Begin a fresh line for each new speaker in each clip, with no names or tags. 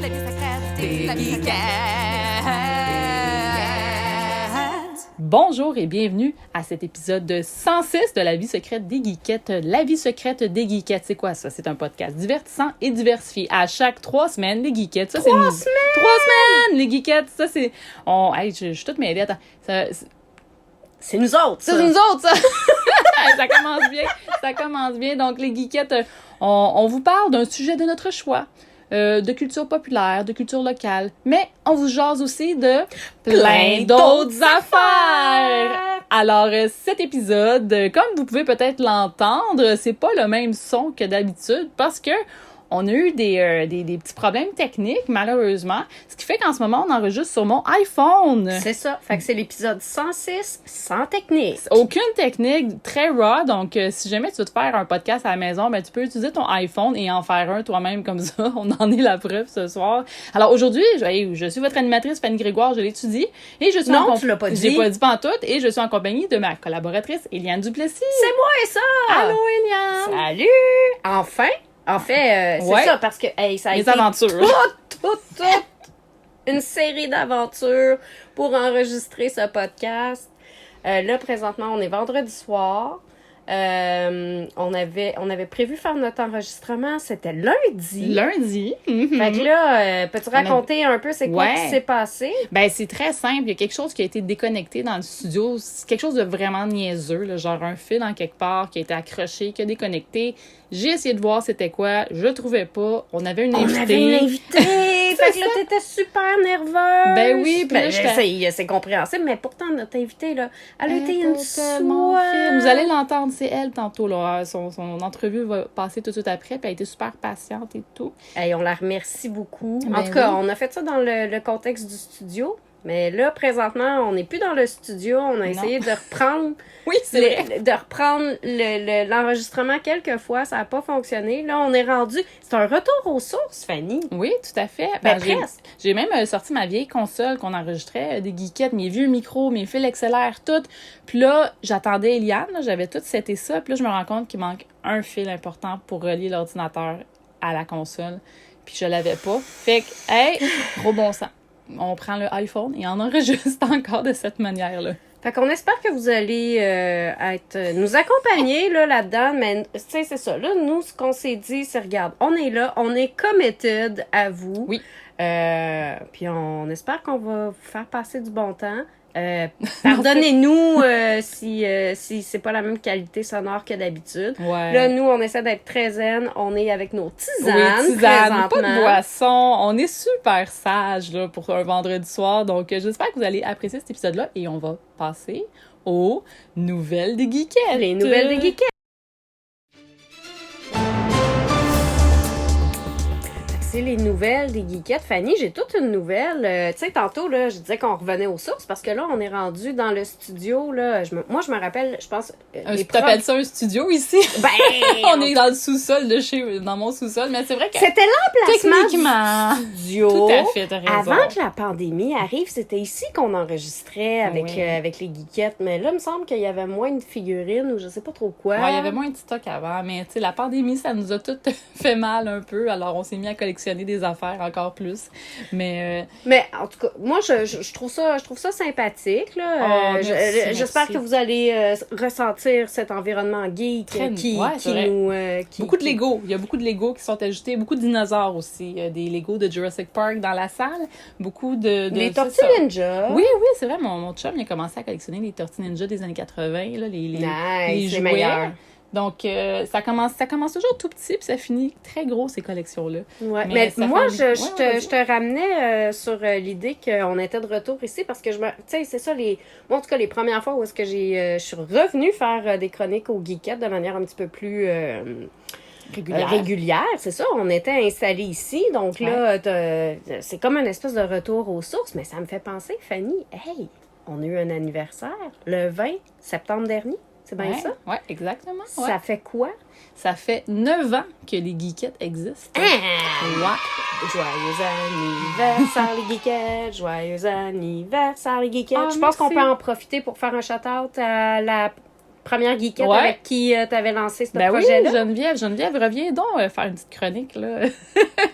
la vie secrète des geekettes.
Bonjour et bienvenue à cet épisode 106 de La vie secrète des geekettes. La vie secrète des geekettes, c'est quoi ça? C'est un podcast divertissant et diversifié. À chaque 3 semaines, les geekettes. Ça,
3
semaines!
3
semaines! Les geekettes, ça c'est... Hey, je suis toute mêlée, attends.
C'est nous autres, ça.
C'est nous autres, ça! Ça commence bien, ça commence bien. Donc, les geekettes, on vous parle d'un sujet de notre choix. De culture populaire, de culture locale, mais on vous jase aussi de plein d'autres affaires. Alors, cet épisode, comme vous pouvez peut-être l'entendre, c'est pas le même son que d'habitude parce que on a eu des petits problèmes techniques, malheureusement, ce qui fait qu'en ce moment, on enregistre sur mon iPhone.
C'est ça. Fait que c'est l'épisode 106 sans technique.
Aucune technique, très raw. Donc, si jamais tu veux te faire un podcast à la maison, ben, tu peux utiliser ton iPhone et en faire un toi-même comme ça. On en est la preuve ce soir. Alors, aujourd'hui, je suis votre animatrice, Fanny Grégoire, je l'étudie. Et je suis
non, tu l'as pas dit.
J'ai pas dit pantoute. Et je suis en compagnie de ma collaboratrice, Éliane Duplessis.
C'est moi et ça!
Allô, Éliane!
Salut! Enfin! En fait, c'est ça, parce que ça a
les
été
aventures.
toute une série d'aventures pour enregistrer ce podcast. Là, présentement, on est vendredi soir. On avait prévu faire notre enregistrement, c'était lundi.
Lundi.
Fait que là, peux-tu raconter un peu c'est quoi qui s'est passé?
Ben, c'est très simple. Il y a quelque chose qui a été déconnecté dans le studio. C'est quelque chose de vraiment niaiseux, là, genre un fil en quelque part qui a été accroché, qui a déconnecté. J'ai essayé de voir c'était quoi. Je le trouvais pas. On avait une invitée.
On avait une invitée! Fait que là, t'étais super nerveuse.
Ben oui, puis là,
c'est compréhensible, mais pourtant, notre invitée, là, elle a été une
tellement fine. Vous allez l'entendre, c'est elle tantôt, là. Son entrevue va passer tout de suite après, puis elle a été super patiente et tout.
Hey, on la remercie beaucoup.
Ben
en tout cas, on a fait ça dans le contexte du studio. Mais là, présentement, on n'est plus dans le studio. On a essayé de reprendre...
Oui, c'est vrai.
De reprendre l'enregistrement quelques fois. Ça n'a pas fonctionné. Là, on est rendu... C'est un retour aux sources, Fanny.
Oui, tout à fait.
Ben presque.
J'ai même sorti ma vieille console qu'on enregistrait, des geekettes, mes vieux micros, mes fils XLR, tout. Puis là, j'attendais Eliane. Là, j'avais tout seté ça. Puis là, je me rends compte qu'il manque un fil important pour relier l'ordinateur à la console. Puis je l'avais pas. Fait que, hey, gros bon sens. On prend le iPhone et on enregistre encore de cette manière-là.
Fait qu'on espère que vous allez nous accompagner là-dedans, mais tu sais, c'est ça. Là, nous, ce qu'on s'est dit, c'est regarde, on est là, on est committed à vous.
Oui.
Puis on espère qu'on va vous faire passer du bon temps. Pardonnez-nous si c'est pas la même qualité sonore que d'habitude.
Ouais.
Là, nous, on essaie d'être très zen. On est avec nos tisanes,
oui,
présentement.
Pas de boisson. On est super sages là, pour un vendredi soir. Donc, j'espère que vous allez apprécier cet épisode-là. Et on va passer aux nouvelles des geekettes.
Les nouvelles des geekettes. C'est les nouvelles des geekettes. Fanny, j'ai toute une nouvelle. Tu sais, tantôt, là, je disais qu'on revenait aux sources parce que là, on est rendu dans le studio. Là. Moi, je me rappelle, je pense...
T'appelles ça un studio ici?
Ben!
On est dans le sous-sol dans mon sous-sol, mais c'est vrai que...
C'était l'emplacement
techniquement,
du studio.
Tout à fait, t'as raison.
Avant que la pandémie arrive, c'était ici qu'on enregistrait avec les geekettes. Mais là, il me semble qu'il y avait moins de figurines ou je sais pas trop quoi.
Ouais, il y avait moins de stock avant, mais tu sais, la pandémie, ça nous a tout fait mal un peu. Alors, on s'est mis à collectionner des affaires encore plus. Mais
en tout cas, moi, je trouve ça sympathique. Là. J'espère que vous allez ressentir cet environnement geek qui nous...
beaucoup de Lego. Il y a beaucoup de Lego qui sont ajoutés. Beaucoup de dinosaures aussi. Des Lego de Jurassic Park dans la salle. Beaucoup de
les Tortues Ninja.
Oui, c'est vrai. Mon chum, il a commencé à collectionner les Tortues Ninja des années 80. Là, les jouets.
Meilleur.
Donc, ça commence toujours tout petit, puis ça finit très gros, ces collections-là.
Ouais, mais moi, je te ramenais sur l'idée qu'on était de retour ici, parce que tu sais, c'est ça, moi, en tout cas, les premières fois où est-ce que je suis revenue faire des chroniques aux geekettes de manière un petit peu plus... régulière, c'est ça. On était installés ici, donc là, c'est comme une espèce de retour aux sources, mais ça me fait penser, Fanny, hey, on a eu un anniversaire le 20 septembre dernier. C'est bien ça?
Oui, exactement.
Ça fait quoi?
Ça fait 9 ans que les geekettes existent.
Ouais. Joyeux anniversaire, les geekettes! Joyeux anniversaire, les geekettes! Je pense qu'on peut en profiter pour faire un shout-out à la première geekette
Ouais.
avec qui t'avais lancé ce
Ben oui,
projet-là.
Geneviève, reviens donc faire une petite chronique, là.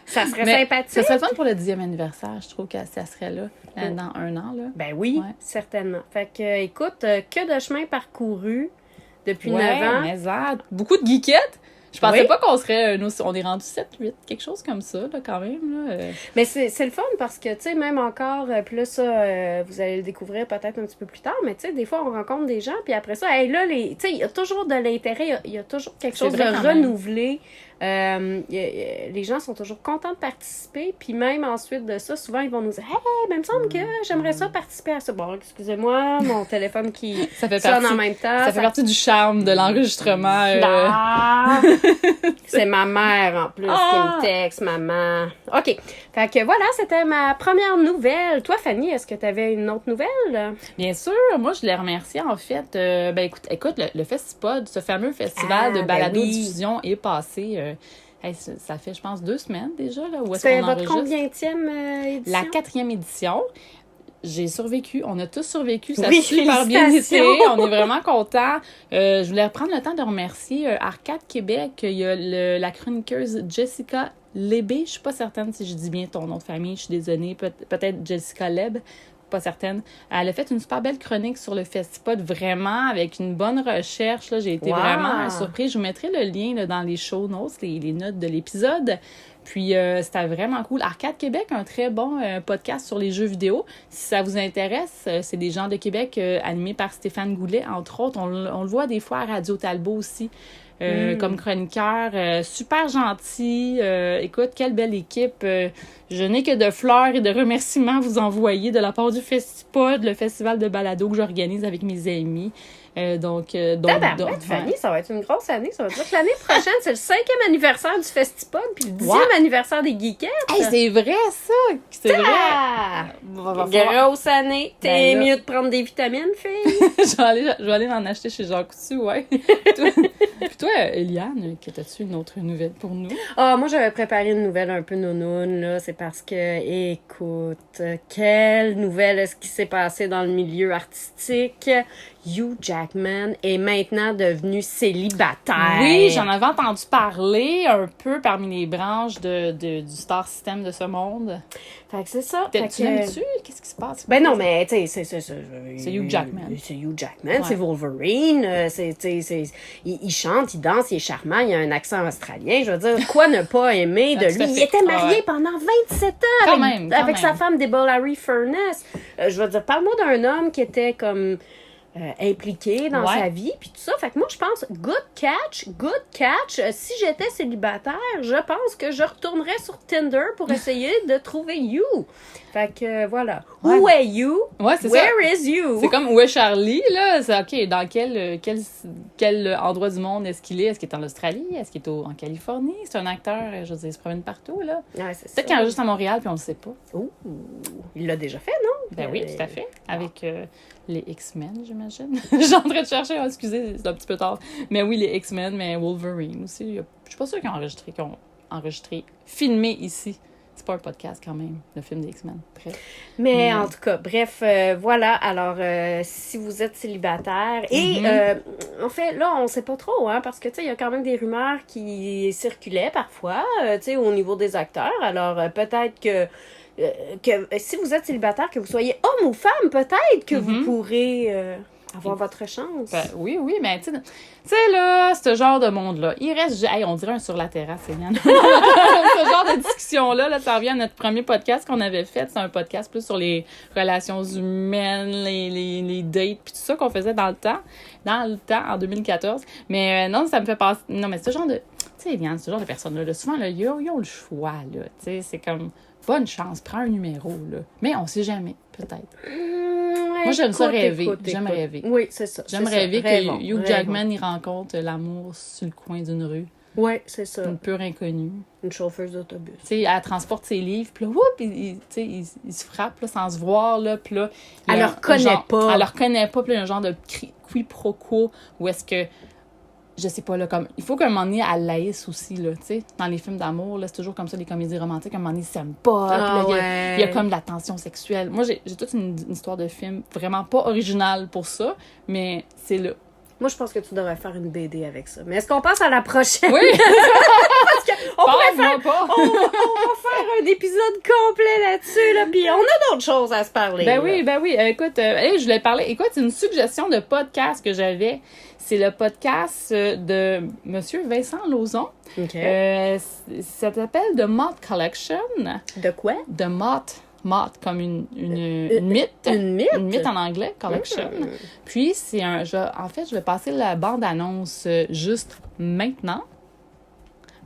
Ça serait
Mais
sympathique.
ça serait le fun pour le 10e anniversaire, je trouve que ça serait là, dans 1 an, là.
Ben oui,
Ouais.
certainement. Fait que, écoute, que de chemin parcouru depuis 9
Ouais,
ans.
mais beaucoup de geekettes. Je pensais
Oui.
pas qu'on serait... on est rendu 7, 8, quelque chose comme ça, là, quand même, là.
Mais c'est le fun parce que, tu sais, même encore, puis là, ça, vous allez le découvrir peut-être un petit peu plus tard, mais tu sais, des fois, on rencontre des gens, puis après ça, hey, là, tu sais, il y a toujours de l'intérêt, il y a toujours quelque
C'est
chose
vrai
de
quand même.
renouvelé. Les gens sont toujours contents de participer, puis même ensuite de ça, souvent, ils vont nous dire « Hey, ben, il me semble que j'aimerais ça participer à ça. » Bon, excusez-moi, mon téléphone qui
Ça fait
sonne
partie,
en même temps.
ça fait partie du charme de l'enregistrement.
Ah! C'est ma mère en plus qui
Ah!
me texte, maman. OK. Fait que voilà, c'était ma première nouvelle. Toi, Fanny, est-ce que tu avais une autre nouvelle?
Bien sûr, moi je les remercie en fait. Ben écoute, le Festipod, ce fameux festival de
ben
balado-diffusion est passé. Ça fait, je pense, 2 semaines déjà, là, où est-ce
C'est
qu'on
votre
enregistre.
combienième édition?
La 4e édition. J'ai survécu. On a tous survécu. Ça a
Oui,
super bien été.
félicitations.
On est vraiment contents. Je voulais prendre le temps de remercier Arcade Québec. Il y a la chroniqueuse Jessica Lébé. Je suis pas certaine si je dis bien ton nom de famille. Je suis désolée. Peut-être Jessica Leb. Pas certaine. Elle a fait une super belle chronique sur le Festipod, vraiment, avec une bonne recherche. Là. J'ai été
Wow.
vraiment surprise. Je vous mettrai le lien là, dans les show notes, les notes de l'épisode. Puis, c'était vraiment cool. Arcade Québec, un très bon podcast sur les jeux vidéo. Si ça vous intéresse, c'est des gens de Québec animés par Stéphane Goulet, entre autres. On le voit des fois à Radio Talbot aussi. Comme chroniqueur, super gentil. Écoute, quelle belle équipe. Je n'ai que de fleurs et de remerciements à vous envoyer de la part du Festipod, le festival de balado que j'organise avec mes amis.
Tabarouette, Fanny, ça va être une grosse année. Ça veut dire que l'année prochaine, c'est le 5e anniversaire du Festipod puis le 10e anniversaire des Geekettes.
Hey, c'est vrai, ça! C'est vrai!
Ah!
Va falloir-
Grosse année. T'es
Ben là.
mieux de prendre des vitamines, fille.
je vais aller en acheter chez Jean Coutu, ouais. Puis toi, Eliane, as-tu une autre nouvelle pour nous?
Ah, moi, j'avais préparé une nouvelle un peu nounoune, là. C'est parce que, écoute, quelle nouvelle est-ce qui s'est passé dans le milieu artistique? Hugh Jackman est maintenant devenu célibataire.
Oui, j'en avais entendu parler un peu parmi les branches du star system de ce monde.
Fait que c'est ça.
Tu
Fait que-
l'aimes-tu? Qu'est-ce qui se passe?
Ben non, mais tu sais,
C'est Hugh Jackman.
C'est Hugh Jackman,
Ouais.
c'est Wolverine, il chante, il danse, il est charmant, il a un accent australien. Je veux dire, quoi ne pas aimer de
Ah, tout
lui?
à
Il
fait.
était marié
Ouais.
pendant 27 ans
Quand
avec,
même, quand
avec sa
même.
femme Deborah Larry Furness. Je veux dire, parle-moi d'un homme qui était comme impliqué dans
Ouais.
sa vie, puis tout ça. Fait que moi, je pense, good catch. Si j'étais célibataire, je pense que je retournerais sur Tinder pour essayer de trouver You. Fait que voilà.
Ouais.
Who are you?
Ouais, c'est ça.
Where is you?
C'est comme où est Charlie, là? C'est OK, dans quel endroit du monde est-ce qu'il est? Est-ce qu'il est en Australie? Est-ce qu'il est en Californie? C'est un acteur, je veux dire, il se promène partout, là.
Ouais, c'est ça.
Peut-être qu'il enregistre à Montréal, puis on le sait pas.
Ouh, il l'a déjà fait, non?
Ben oui, tout à fait. Avec les X-Men, j'imagine. Je suis en train de chercher, excusez, c'est un petit peu tard. Mais oui, les X-Men, mais Wolverine aussi. Je suis pas sûre qu'ils ont enregistré, filmé ici. C'est pas un podcast quand même, le film des X-Men. Bref.
Mais en tout cas, bref, voilà. Alors, si vous êtes célibataire, et en fait, là, on sait pas trop, hein, parce que, tu sais, il y a quand même des rumeurs qui circulaient parfois, tu sais, au niveau des acteurs. Alors, peut-être que si vous êtes célibataire, que vous soyez homme ou femme, peut-être que vous pourrez avoir votre chance.
Ben, oui, mais tu sais, là, ce genre de monde-là, il reste... Hey, on dirait un sur la terrasse, Eliane. Ce genre de discussion-là, là, ça revient à notre premier podcast qu'on avait fait. C'est un podcast plus sur les relations humaines, les dates, puis tout ça qu'on faisait dans le temps, en 2014. Mais non, ça me fait penser... Non, mais ce genre de... Tu sais, Eliane, ce genre de personnes-là, là, souvent, là, ils ont le choix, là. Tu sais, c'est comme... Bonne chance, prends un numéro, là. Mais on sait jamais, peut-être. Moi, j'aime ça rêver. J'aime rêver.
Oui, c'est ça.
J'aime
c'est
rêver
ça.
que
Rêvons,
Hugh
rêvons.
Jackman, il rencontre l'amour sur le coin d'une rue.
Oui, c'est ça.
Une pure inconnue.
Une chauffeuse d'autobus.
Tu sais, elle transporte ses livres, puis là, whoop, tu sais, il se frappe, là, sans se voir, là, puis là... il y a
Elle le
un
reconnaît
genre-
pas.
Elle le reconnaît pas, puis là, il y a un genre de quiproquo, où est-ce que... Je sais pas, là, comme... Il faut qu'à un moment donné, elle l'haïsse aussi, là, tu sais. Dans les films d'amour, là, c'est toujours comme ça, les comédies romantiques, à un moment donné, ils s'aiment pas, puis là, il y a comme de la tension sexuelle. Moi, j'ai toute une histoire de film vraiment pas originale pour ça, mais c'est là.
Moi, je pense que tu devrais faire une BD avec ça. Mais est-ce qu'on passe à la prochaine?
Oui!
On pourrait faire...
pas!
On va faire un épisode complet là-dessus, là, puis on a d'autres choses à se parler.
Ben oui. Écoute, je voulais parler. Écoute, c'est une suggestion de podcast que j'avais. C'est le podcast de Monsieur Vincent Lauzon.
OK.
Ça s'appelle The Moth Collection.
De quoi?
The Moth. Moth, comme une mythe.
Une mythe?
Une mythe en anglais, collection. Puis, je vais passer la bande-annonce juste maintenant.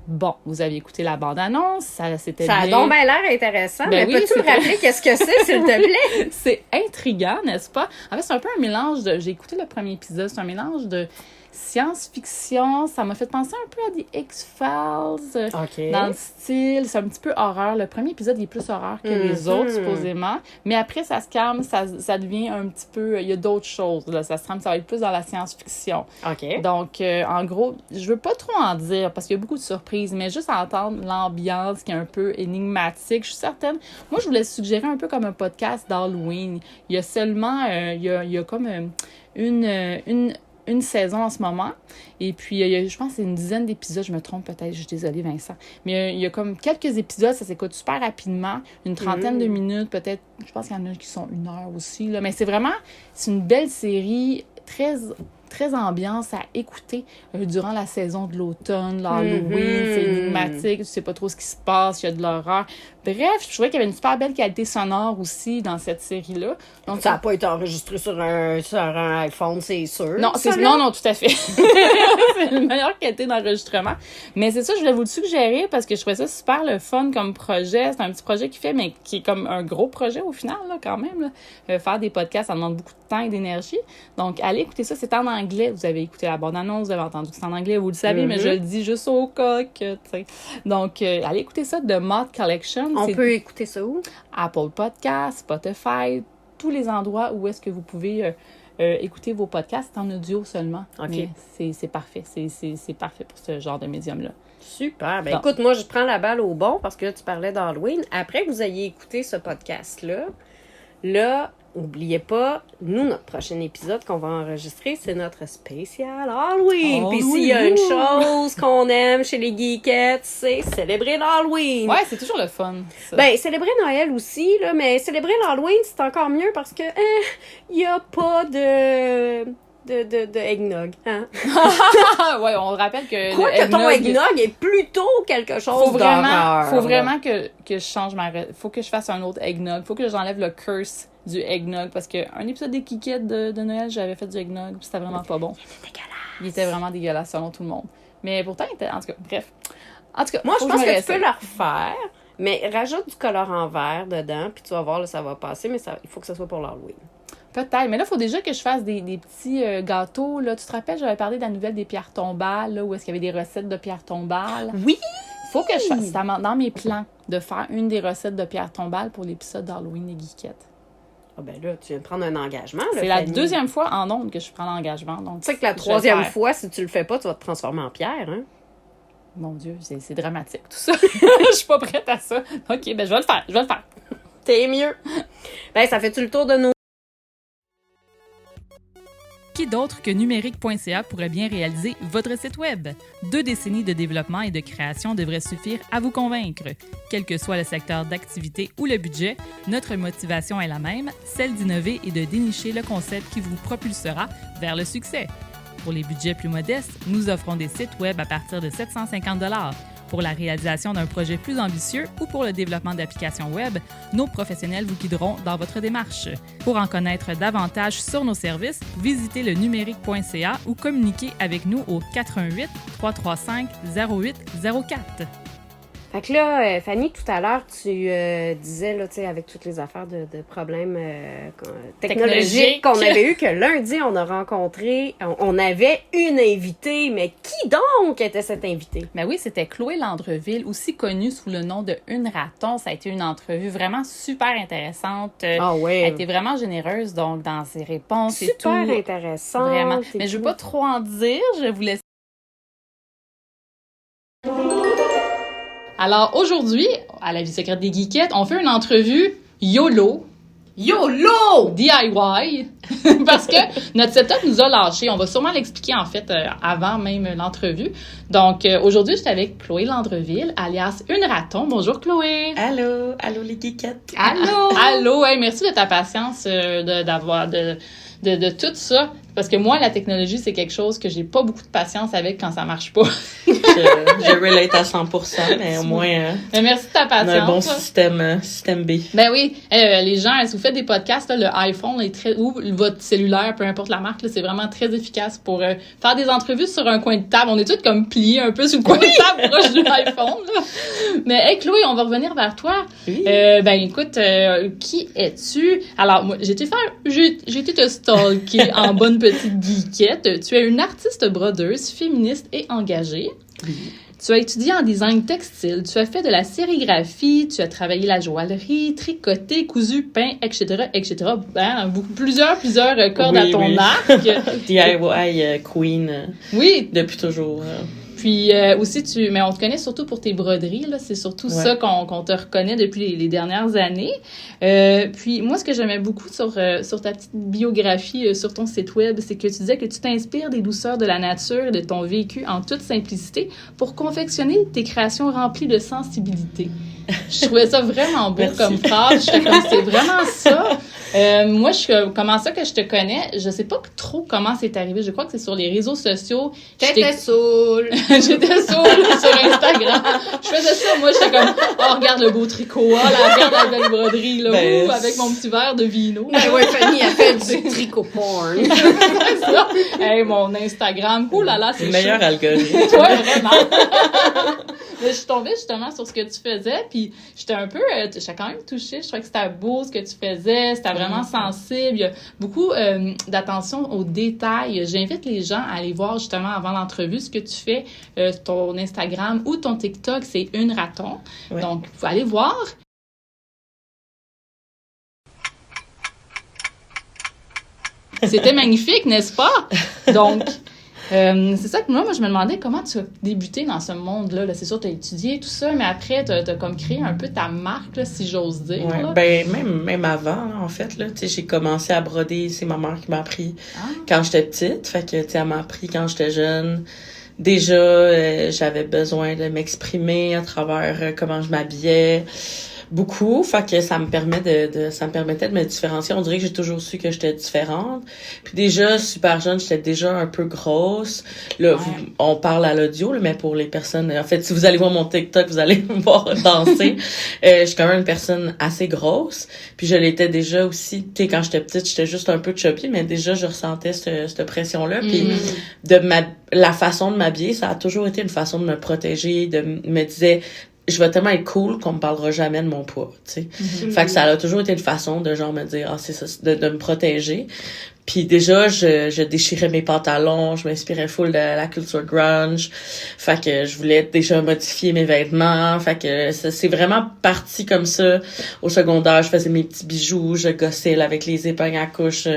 Bon, vous avez écouté la bande-annonce, c'était
Ça a
bien...
donc bien l'air intéressant,
Ben
mais
oui,
peux-tu me rappeler qu'est-ce que c'est, s'il te plaît?
C'est intriguant, n'est-ce pas? En fait, c'est un peu un mélange de... J'ai écouté le premier épisode, c'est un mélange de science-fiction. Ça m'a fait penser un peu à des X-Files.
OK.
Dans le style, c'est un petit peu horreur. Le premier épisode, il est plus horreur que les autres, supposément. Mais après, ça se calme, ça devient un petit peu... Il y a d'autres choses, là. Ça va être plus dans la science-fiction.
OK.
Donc, en gros, je veux pas trop en dire parce qu'il y a beaucoup de surprises, mais juste entendre l'ambiance qui est un peu énigmatique, je suis certaine. Moi, je voulais suggérer un peu comme un podcast d'Halloween. Il y a seulement... il y a comme une saison en ce moment. Et puis, je pense que c'est une dizaine d'épisodes. Je me trompe peut-être. Je suis désolée, Vincent. Mais il y a comme quelques épisodes. Ça s'écoute super rapidement. Une trentaine de minutes. Peut-être, je pense qu'il y en a qui sont 1 heure aussi. Là. Mais c'est une belle série très ambiance à écouter durant la saison de l'automne, l'Halloween, c'est énigmatique, tu sais pas trop ce qui se passe, il y a de l'horreur. Bref, je trouvais qu'il y avait une super belle qualité sonore aussi dans cette série-là. Donc,
ça n'a pas été enregistré sur un iPhone, c'est sûr.
Non, non, tout à fait. C'est une meilleure qualité d'enregistrement. Mais c'est ça, je voulais vous le suggérer parce que je trouvais ça super le fun comme projet. C'est un petit projet qui fait, mais qui est comme un gros projet au final, là, quand même. Là. Faire des podcasts, ça demande beaucoup de temps et d'énergie. Donc, allez écouter ça. C'est en anglais. Vous avez écouté la bande-annonce, vous avez entendu que c'est en anglais, vous le savez, mais je le dis juste au coq, tu sais. Donc, allez écouter ça, The Moth Collection.
On peut écouter ça où?
Apple Podcasts, Spotify, tous les endroits où est-ce que vous pouvez écouter vos podcasts en audio seulement.
OK.
Mais c'est parfait. C'est parfait pour ce genre de médium-là.
Super. Ben écoute, moi, je prends la balle au bon parce que là, tu parlais d'Halloween. Après que vous ayez écouté ce podcast-là, n'oubliez pas, nous, notre prochain épisode qu'on va enregistrer, c'est notre spécial Halloween. Puis s'il y a une chose qu'on aime chez les geekettes, c'est célébrer l'Halloween.
Ouais, c'est toujours le fun. Ça.
Ben, célébrer Noël aussi, là, mais célébrer l'Halloween, c'est encore mieux parce que il y a pas de eggnog, hein?
Ouais, on rappelle que
quoi que ton eggnog est plutôt quelque chose d'horreur.
Faut vraiment que je change faut que je fasse un autre eggnog. Faut que j'enlève le curse du eggnog parce que un épisode des Geekettes de Noël, j'avais fait du eggnog, c'était vraiment pas bon. Il était vraiment dégueulasse selon tout le monde. Mais pourtant, il était... En tout cas, bref. En tout cas,
moi, je pense que tu peux le refaire, mais rajoute du colorant vert dedans, puis tu vas voir, là, ça va passer, mais il faut que ce soit pour l'Halloween.
Peut-être, mais là, il faut déjà que je fasse des petits gâteaux. Là. Tu te rappelles, j'avais parlé de la nouvelle des pierres tombales, là, où est-ce qu'il y avait des recettes de pierres tombales?
Oui!
Faut que je fasse... C'est dans mes plans de faire une des recettes de pierres tombales pour l'épisode d'Halloween des Geekettes.
Ah ben là, tu viens de prendre un engagement.
C'est la deuxième fois en ondes que je prends l'engagement. Donc,
tu sais que la troisième fois, si tu le fais pas, tu vas te transformer en pierre, hein?
Mon Dieu, c'est dramatique, tout ça. Je suis pas prête à ça. OK, ben je vais le faire.
T'es mieux. Ben, ça fait-tu le tour de nos...
Qui d'autre que numérique.ca pourrait bien réaliser votre site Web? 2 décennies de développement et de création devraient suffire à vous convaincre. Quel que soit le secteur d'activité ou le budget, notre motivation est la même, celle d'innover et de dénicher le concept qui vous propulsera vers le succès. Pour les budgets plus modestes, nous offrons des sites Web à partir de 750 $. Pour la réalisation d'un projet plus ambitieux ou pour le développement d'applications Web, nos professionnels vous guideront dans votre démarche. Pour en connaître davantage sur nos services, visitez le numérique.ca ou communiquez avec nous au 418 335 0804.
Fait que là, Fanny, tout à l'heure, tu disais, là, tu sais, avec toutes les affaires de problèmes technologiques qu'on avait eu, que lundi, on a rencontré, on avait une invitée, mais qui donc était cette invitée?
Ben oui, c'était Chloé Landreville, aussi connue sous le nom de Une Raton. Ça a été une entrevue vraiment super intéressante.
Ah ouais.
Elle était vraiment généreuse, donc, dans ses réponses et tout.
Super intéressante.
Vraiment. Mais je veux pas trop en dire, je vous laisse. Alors, aujourd'hui, à la Vie secrète des Geekettes, on fait une entrevue YOLO.
YOLO!
DIY, parce que notre setup nous a lâchés. On va sûrement l'expliquer, en fait, avant même l'entrevue. Donc, aujourd'hui, j'étais avec Chloé Landreville, alias Une Raton. Bonjour, Chloé!
Allô les geekettes!
Allô! Hey, merci de ta patience de tout ça. Parce que moi, la technologie, c'est quelque chose que j'ai pas beaucoup de patience avec quand ça marche pas.
je relate à 100%, mais au moins,
mais merci de ta
on
patience.
a un bon système B.
Ben oui, les gens, si vous faites des podcasts, là, le iPhone est très, ou votre cellulaire, peu importe la marque, là, c'est vraiment très efficace pour faire des entrevues sur un coin de table. On est tous comme pliés un peu sur le coin de table proche de l'iPhone. Là. Mais hey, Chloé, on va revenir vers toi.
Oui.
Ben écoute, qui es-tu? Alors, moi, j'ai été te stalker en bonne petite geekette. Tu es une artiste brodeuse, féministe et engagée.
Oui.
Tu as étudié en design textile, tu as fait de la sérigraphie, tu as travaillé la joaillerie, tricoté, cousu, peint, etc., etc. Ben, plusieurs cordes à ton arc.
DIY Queen.
Oui.
Depuis toujours.
Puis aussi, mais on te connaît surtout pour tes broderies, là. C'est surtout ça qu'on te reconnaît depuis les dernières années. Puis moi, ce que j'aimais beaucoup sur ta petite biographie sur ton site web, c'est que tu disais que tu t'inspires des douceurs de la nature et de ton vécu en toute simplicité pour confectionner tes créations remplies de sensibilité. Je trouvais ça vraiment beau comme phrase. J'étais comme, c'est vraiment ça. Moi, comment ça que je te connais? Je sais pas trop comment c'est arrivé. Je crois que c'est sur les réseaux sociaux.
J'étais saoule.
J'étais saoule sur Instagram. Je faisais ça. Moi, j'étais comme, oh, regarde le beau tricot. Ah, là, regarde la belle broderie, là.
Ben,
avec mon petit verre de vino.
Ben ouais, Fanny a fait du tricot porn.
C'est ça. Hey, mon Instagram. Oh là là, c'est
le meilleur
chaud.
algorithme.
Ouais, vraiment. Mais je suis tombée justement sur ce que tu faisais, puis j'étais quand même touchée. Je trouvais que c'était beau ce que tu faisais, c'était vraiment sensible. Il y a beaucoup d'attention aux détails. J'invite les gens à aller voir justement avant l'entrevue ce que tu fais, ton Instagram ou ton TikTok, c'est Une Raton.
Ouais.
Donc, vous allez voir. C'était magnifique, n'est-ce pas? Donc, c'est ça que moi, je me demandais comment tu as débuté dans ce monde-là. Là, c'est sûr, tu as étudié tout ça, mais après, tu as comme créé un peu ta marque, là, si j'ose dire.
Ouais,
là.
ben même avant, là, en fait, là, tu sais, j'ai commencé à broder. C'est ma mère qui m'a appris quand j'étais petite. Fait que, tu sais, elle m'a appris quand j'étais jeune. Déjà, j'avais besoin de m'exprimer à travers comment je m'habillais. Beaucoup, fait que ça me permettait de me différencier. On dirait que j'ai toujours su que j'étais différente. Puis déjà, super jeune, j'étais déjà un peu grosse. Là, on parle à l'audio, là, mais pour les personnes... En fait, si vous allez voir mon TikTok, vous allez me voir danser. Je suis quand même une personne assez grosse. Puis je l'étais déjà aussi. Tu sais, quand j'étais petite, j'étais juste un peu chubby, mais déjà, je ressentais cette pression-là. Puis la façon de m'habiller, ça a toujours été une façon de me protéger, me disait... Je vais tellement être cool qu'on me parlera jamais de mon poids, tu sais.
Mm-hmm.
Fait que ça a toujours été une façon de genre me dire, c'est ça, de me protéger. Puis déjà, je déchirais mes pantalons, je m'inspirais full de la culture grunge. Fait que je voulais déjà modifier mes vêtements. Fait que c'est vraiment parti comme ça. Au secondaire, je faisais mes petits bijoux, je gossais là, avec les épingles à couche,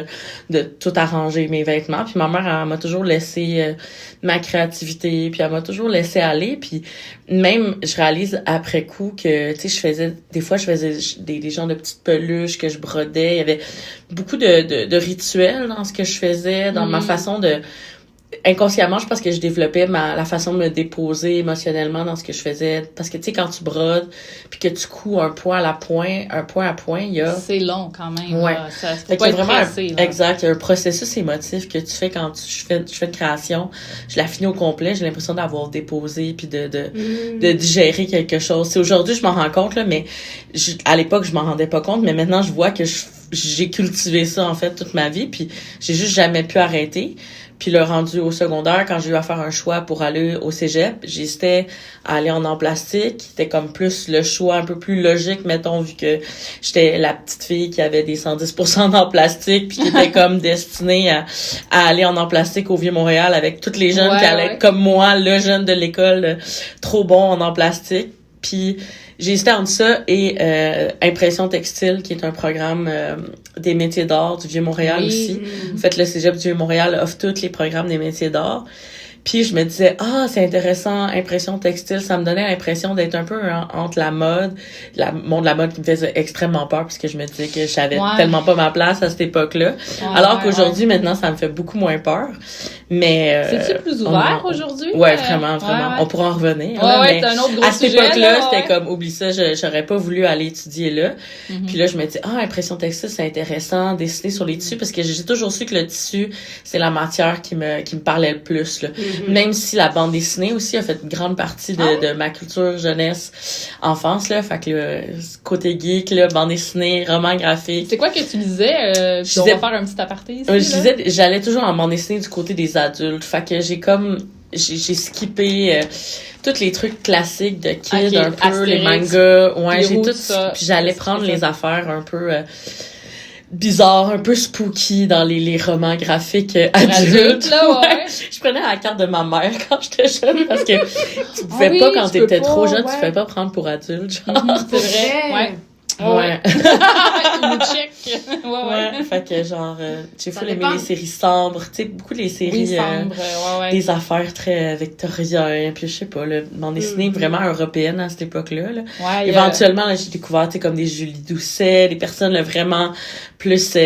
de tout arranger mes vêtements. Puis ma mère, elle m'a toujours laissé ma créativité, puis elle m'a toujours laissé aller. Puis même, je réalise après coup que, tu sais, des fois, je faisais des genres de petites peluches que je brodais. Il y avait beaucoup de rituels dans ce que je faisais, dans ma façon de... Inconsciemment, je pense que je développais la façon de me déposer émotionnellement dans ce que je faisais. Parce que, tu sais, quand tu brodes, puis que tu couds un point à point, il y a...
C'est long, quand même.
Ouais.
Là. Ça faut
Fait
pas
qu'il y a
être
vraiment
pressé, là.
exact. Il y a un processus émotif que tu fais quand je fais une création. Je la finis au complet. J'ai l'impression d'avoir déposé puis de digérer quelque chose. C'est aujourd'hui, je m'en rends compte, là, mais à l'époque, je m'en rendais pas compte. Mais maintenant, je vois que j'ai cultivé ça, en fait, toute ma vie. Puis j'ai juste jamais pu arrêter. Puis le rendu au secondaire, quand j'ai eu à faire un choix pour aller au cégep, j'hésitais à aller en art plastique. C'était comme plus le choix un peu plus logique, mettons, vu que j'étais la petite fille qui avait des 110% d'art plastique puis qui était comme destinée à aller en art plastique au Vieux-Montréal avec toutes les jeunes qui allaient comme moi, le jeune de l'école, trop bon en art plastique. Puis j'ai hésité entre ça et Impression Textile, qui est un programme des métiers d'art du Vieux-Montréal aussi. En fait, le cégep du Vieux-Montréal offre tous les programmes des métiers d'art. Puis je me disais, c'est intéressant, impression textile, ça me donnait l'impression d'être un peu entre la mode, le monde de la mode qui me faisait extrêmement peur puisque je me disais que j'avais tellement pas ma place à cette époque-là. Alors qu'aujourd'hui, maintenant, ça me fait beaucoup moins peur. Mais
c'est-tu plus ouvert aujourd'hui?
Ouais, vraiment.
Ouais.
On pourra en revenir.
Ouais, c'est un autre gros
à cette
sujet,
époque-là,
là,
c'était comme, oublie ça, j'aurais pas voulu aller étudier là. Puis là, je me dis, impression textile, c'est intéressant, dessiner sur les tissus, parce que j'ai toujours su que le tissu, c'est la matière qui me parlait le plus, là. Même si la bande dessinée aussi a fait une grande partie de ma culture jeunesse, enfance, là. Fait que côté geek, là, bande dessinée, roman graphique.
C'est quoi que tu lisais? On va faire un petit aparté ici,
j'allais toujours en bande dessinée du côté des adultes. Fait que j'ai skippé tous les trucs classiques de kids, un peu, Astérix, les mangas. Ouais, j'ai tout ça. Puis j'allais prendre les affaires un peu bizarres, un peu spooky dans les romans graphiques adultes.
Là, ouais.
Je prenais la carte de ma mère quand j'étais jeune parce que tu pouvais pas, quand t'étais trop jeune, tu pouvais pas prendre pour adulte, genre.
C'est vrai. Ouais.
Ouais.
Check.
Ouais. Fait que genre, j'ai full aimé les séries sombres, tu sais, beaucoup les séries
sombres,
des affaires très victoriennes, puis je sais pas, là, bande dessinée vraiment européenne à cette époque-là. Là.
Ouais,
éventuellement, là, j'ai découvert, tu sais, comme des Julie Doucet, des personnes là, vraiment plus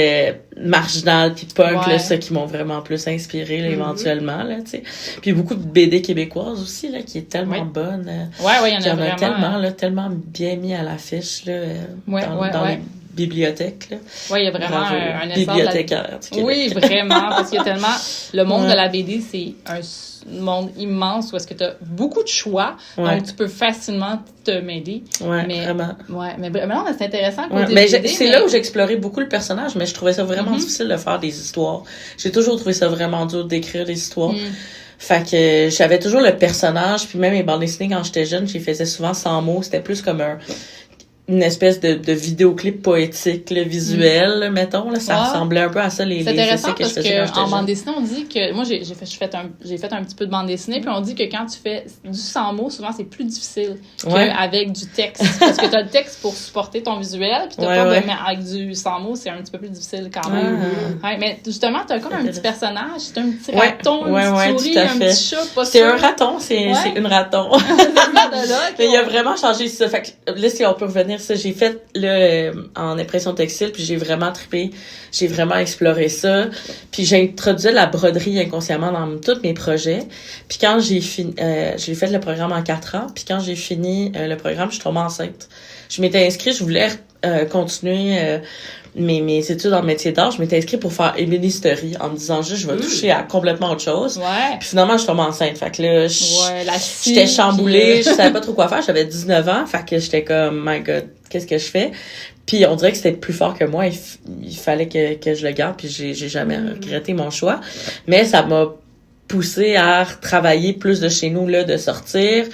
marginales puis punk, là, ça qui m'ont vraiment plus inspiré là, éventuellement, là, tu sais. Puis beaucoup de BD québécoises aussi, là, qui est tellement bonne.
Il y en a
vraiment.
tellement,
là, tellement bien mis à l'affiche, là, dans les bibliothèques, là.
Ouais, il y a vraiment un essor
bibliothécaire du Québec.
Oui, vraiment, parce qu'il y a tellement... Le monde de la BD, c'est un monde immense où est-ce que tu as beaucoup de choix, donc tu peux facilement te mêler.
Ouais,
mais,
vraiment.
Ouais, mais non, c'est intéressant côté
BD. C'est là où j'explorais beaucoup le personnage, mais je trouvais ça vraiment difficile de faire des histoires. J'ai toujours trouvé ça vraiment dur d'écrire des histoires. Fait que j'avais toujours le personnage, puis même les bandes dessinées quand j'étais jeune, j'y faisais souvent sans mots. C'était plus comme une espèce de vidéoclip poétique, là, visuel, là, mettons, là, ça ressemblait un peu à ça, les essais que je faisais quand j'étais jeune.
En bande dessinée, on dit que, moi, j'ai fait un petit peu de bande dessinée, puis on dit que quand tu fais du sans mots, souvent, c'est plus difficile qu'avec du texte. Parce que t'as le texte pour supporter ton visuel, puis t'as pas mais avec du sans mots, c'est un petit peu plus difficile quand même. Ouais, mais justement, t'as comme un petit personnage, c'est un petit raton, une petite souris, un petit chat, pas sûr.
C'est un raton, c'est une raton. Mais il a vraiment changé ça. Fait que là, si on peut revenir, ça, j'ai fait en impression textile, puis j'ai vraiment trippé, j'ai vraiment exploré ça, puis j'ai introduit la broderie inconsciemment dans tous mes projets. Puis quand j'ai fini, j'ai fait le programme en 4 ans, puis quand j'ai fini le programme, je suis tombée enceinte. Je m'étais inscrite, je voulais continuer mes études en métier d'art. Je m'étais inscrite pour faire ébénisterie en me disant juste je vais toucher à complètement autre chose. Puis finalement je tombe enceinte. Fait que là j'étais chamboulée, je savais pas trop quoi faire, j'avais 19 ans, fait que j'étais comme my god, qu'est-ce que je fais? Puis on dirait que c'était plus fort que moi, il fallait que je le garde, puis j'ai jamais regretté mon choix. Mais ça m'a poussé à travailler plus de chez nous, là, de sortir.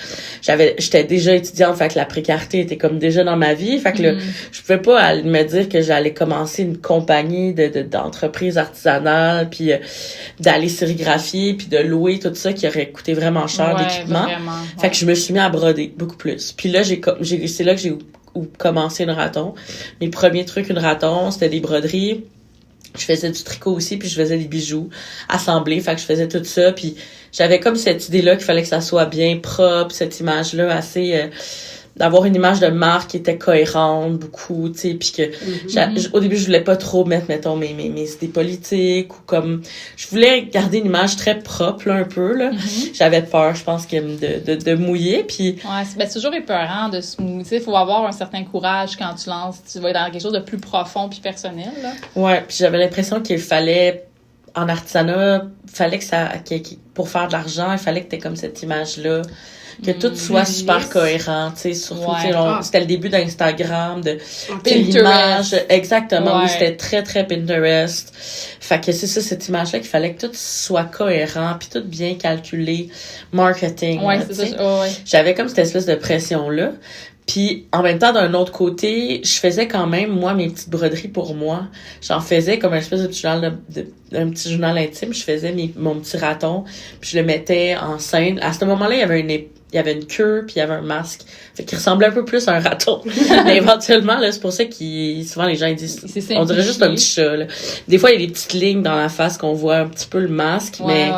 J'étais déjà étudiante, fait que la précarité était comme déjà dans ma vie. Fait que là, je pouvais pas me dire que j'allais commencer une compagnie d'entreprise artisanale, puis d'aller sérigraphier, puis de louer tout ça qui aurait coûté vraiment cher d'équipement. Fait que je me suis mis à broder beaucoup plus. Puis là, c'est là que j'ai commencé une raton. Mes premiers trucs, une raton, c'était des broderies. Je faisais du tricot aussi, puis je faisais des bijoux assemblés, fait que je faisais tout ça, puis j'avais comme cette idée-là qu'il fallait que ça soit bien propre, cette image-là assez d'avoir une image de marque qui était cohérente beaucoup, tu sais, puis que au début je voulais pas trop mettre, mettons, mes idées politiques, ou comme je voulais garder une image très propre là, un peu là. J'avais peur, je pense, de mouiller, puis
c'est toujours épeurant de se mouiller. Tu sais, faut avoir un certain courage quand tu lances, tu vas être dans quelque chose de plus profond puis personnel là.
Ouais, puis j'avais l'impression qu'il fallait en artisanat, fallait que pour faire de l'argent, il fallait que t'aies comme cette image là. Que tout soit super cohérent, tu sais, surtout, c'était le début d'Instagram, de l'image, exactement, où c'était très, très Pinterest. Fait que c'est ça, cette image-là, qu'il fallait que tout soit cohérent, puis tout bien calculé, marketing.
Ouais, c'est ça.
J'avais comme cette espèce de pression-là. Puis en même temps, d'un autre côté, je faisais quand même, moi, mes petites broderies pour moi. J'en faisais comme un espèce de petit journal, un petit journal intime. Je faisais mon petit raton, puis je le mettais en scène. À ce moment-là, il y avait une queue, puis il y avait un masque. Fait qu'il ressemblait un peu plus à un raton. Mais éventuellement, là, c'est pour ça souvent les gens ils disent, on dirait juste un petit chat, là. Des fois, il y a des petites lignes dans la face qu'on voit un petit peu le masque, mais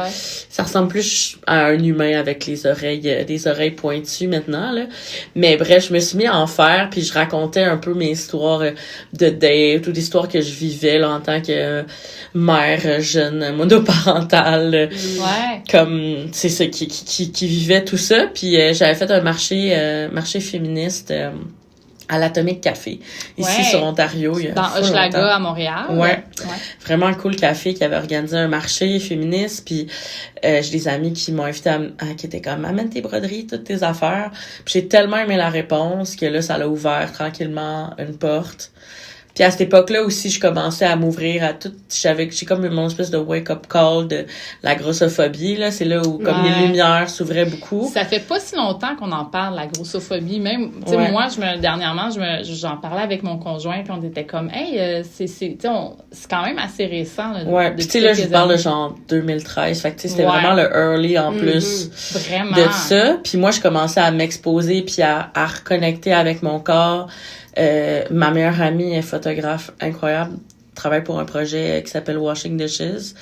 ça ressemble plus à un humain avec des oreilles pointues maintenant, là. Mais bref, je me suis mis à en faire, puis je racontais un peu mes histoires de date ou d'histoires que je vivais, là, en tant que mère jeune, monoparentale. Comme, c'est ça, qui vivait tout ça. Puis j'avais fait un marché féministe à l'Atomic Café, ici sur Ontario.
Dans Hochelaga, à Montréal.
Ouais. Vraiment un cool café qui avait organisé un marché féministe. Puis j'ai des amis qui m'ont invité qui étaient comme, amène tes broderies, toutes tes affaires. Puis j'ai tellement aimé la réponse que là, ça l'a ouvert tranquillement une porte. Puis à cette époque-là aussi, je commençais à m'ouvrir à tout. J'ai comme mon espèce de wake-up call de la grossophobie, là. C'est là où, comme les lumières s'ouvraient beaucoup.
Ça fait pas si longtemps qu'on en parle, la grossophobie. Même, tu sais, moi, dernièrement, j'en parlais avec mon conjoint, puis on était comme, hey, c'est quand même assez récent, là.
Puis tu sais, là, je vous parle de genre 2013. Fait que, tu sais, c'était vraiment le early en plus.
Vraiment.
De ça. Puis moi, je commençais à m'exposer puis à reconnecter avec mon corps. Ma meilleure amie est photographe incroyable, travaille pour un projet qui s'appelle Washing Dishes,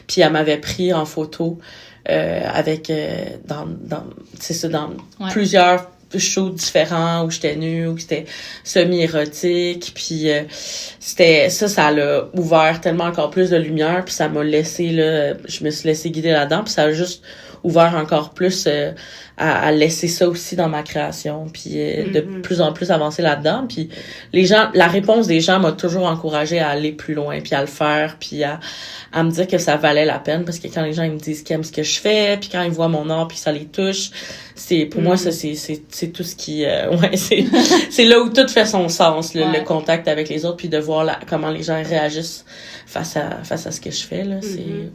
puis elle m'avait pris en photo avec dans plusieurs shows différents où j'étais nue, où c'était semi-érotique, puis ça l'a ouvert tellement encore plus de lumière, puis ça m'a laissé là, je me suis laissée guider là-dedans, puis ça a juste ouvert encore plus à laisser ça aussi dans ma création, puis de plus en plus avancer là-dedans. Puis la réponse des gens m'a toujours encouragée à aller plus loin, puis à le faire, puis à me dire que ça valait la peine, parce que quand les gens ils me disent qu'ils aiment ce que je fais, puis quand ils voient mon art, puis ça les touche, pour moi ça c'est tout ce qui c'est là où tout fait son sens, le contact avec les autres, puis de voir comment les gens réagissent face à ce que je fais là, c'est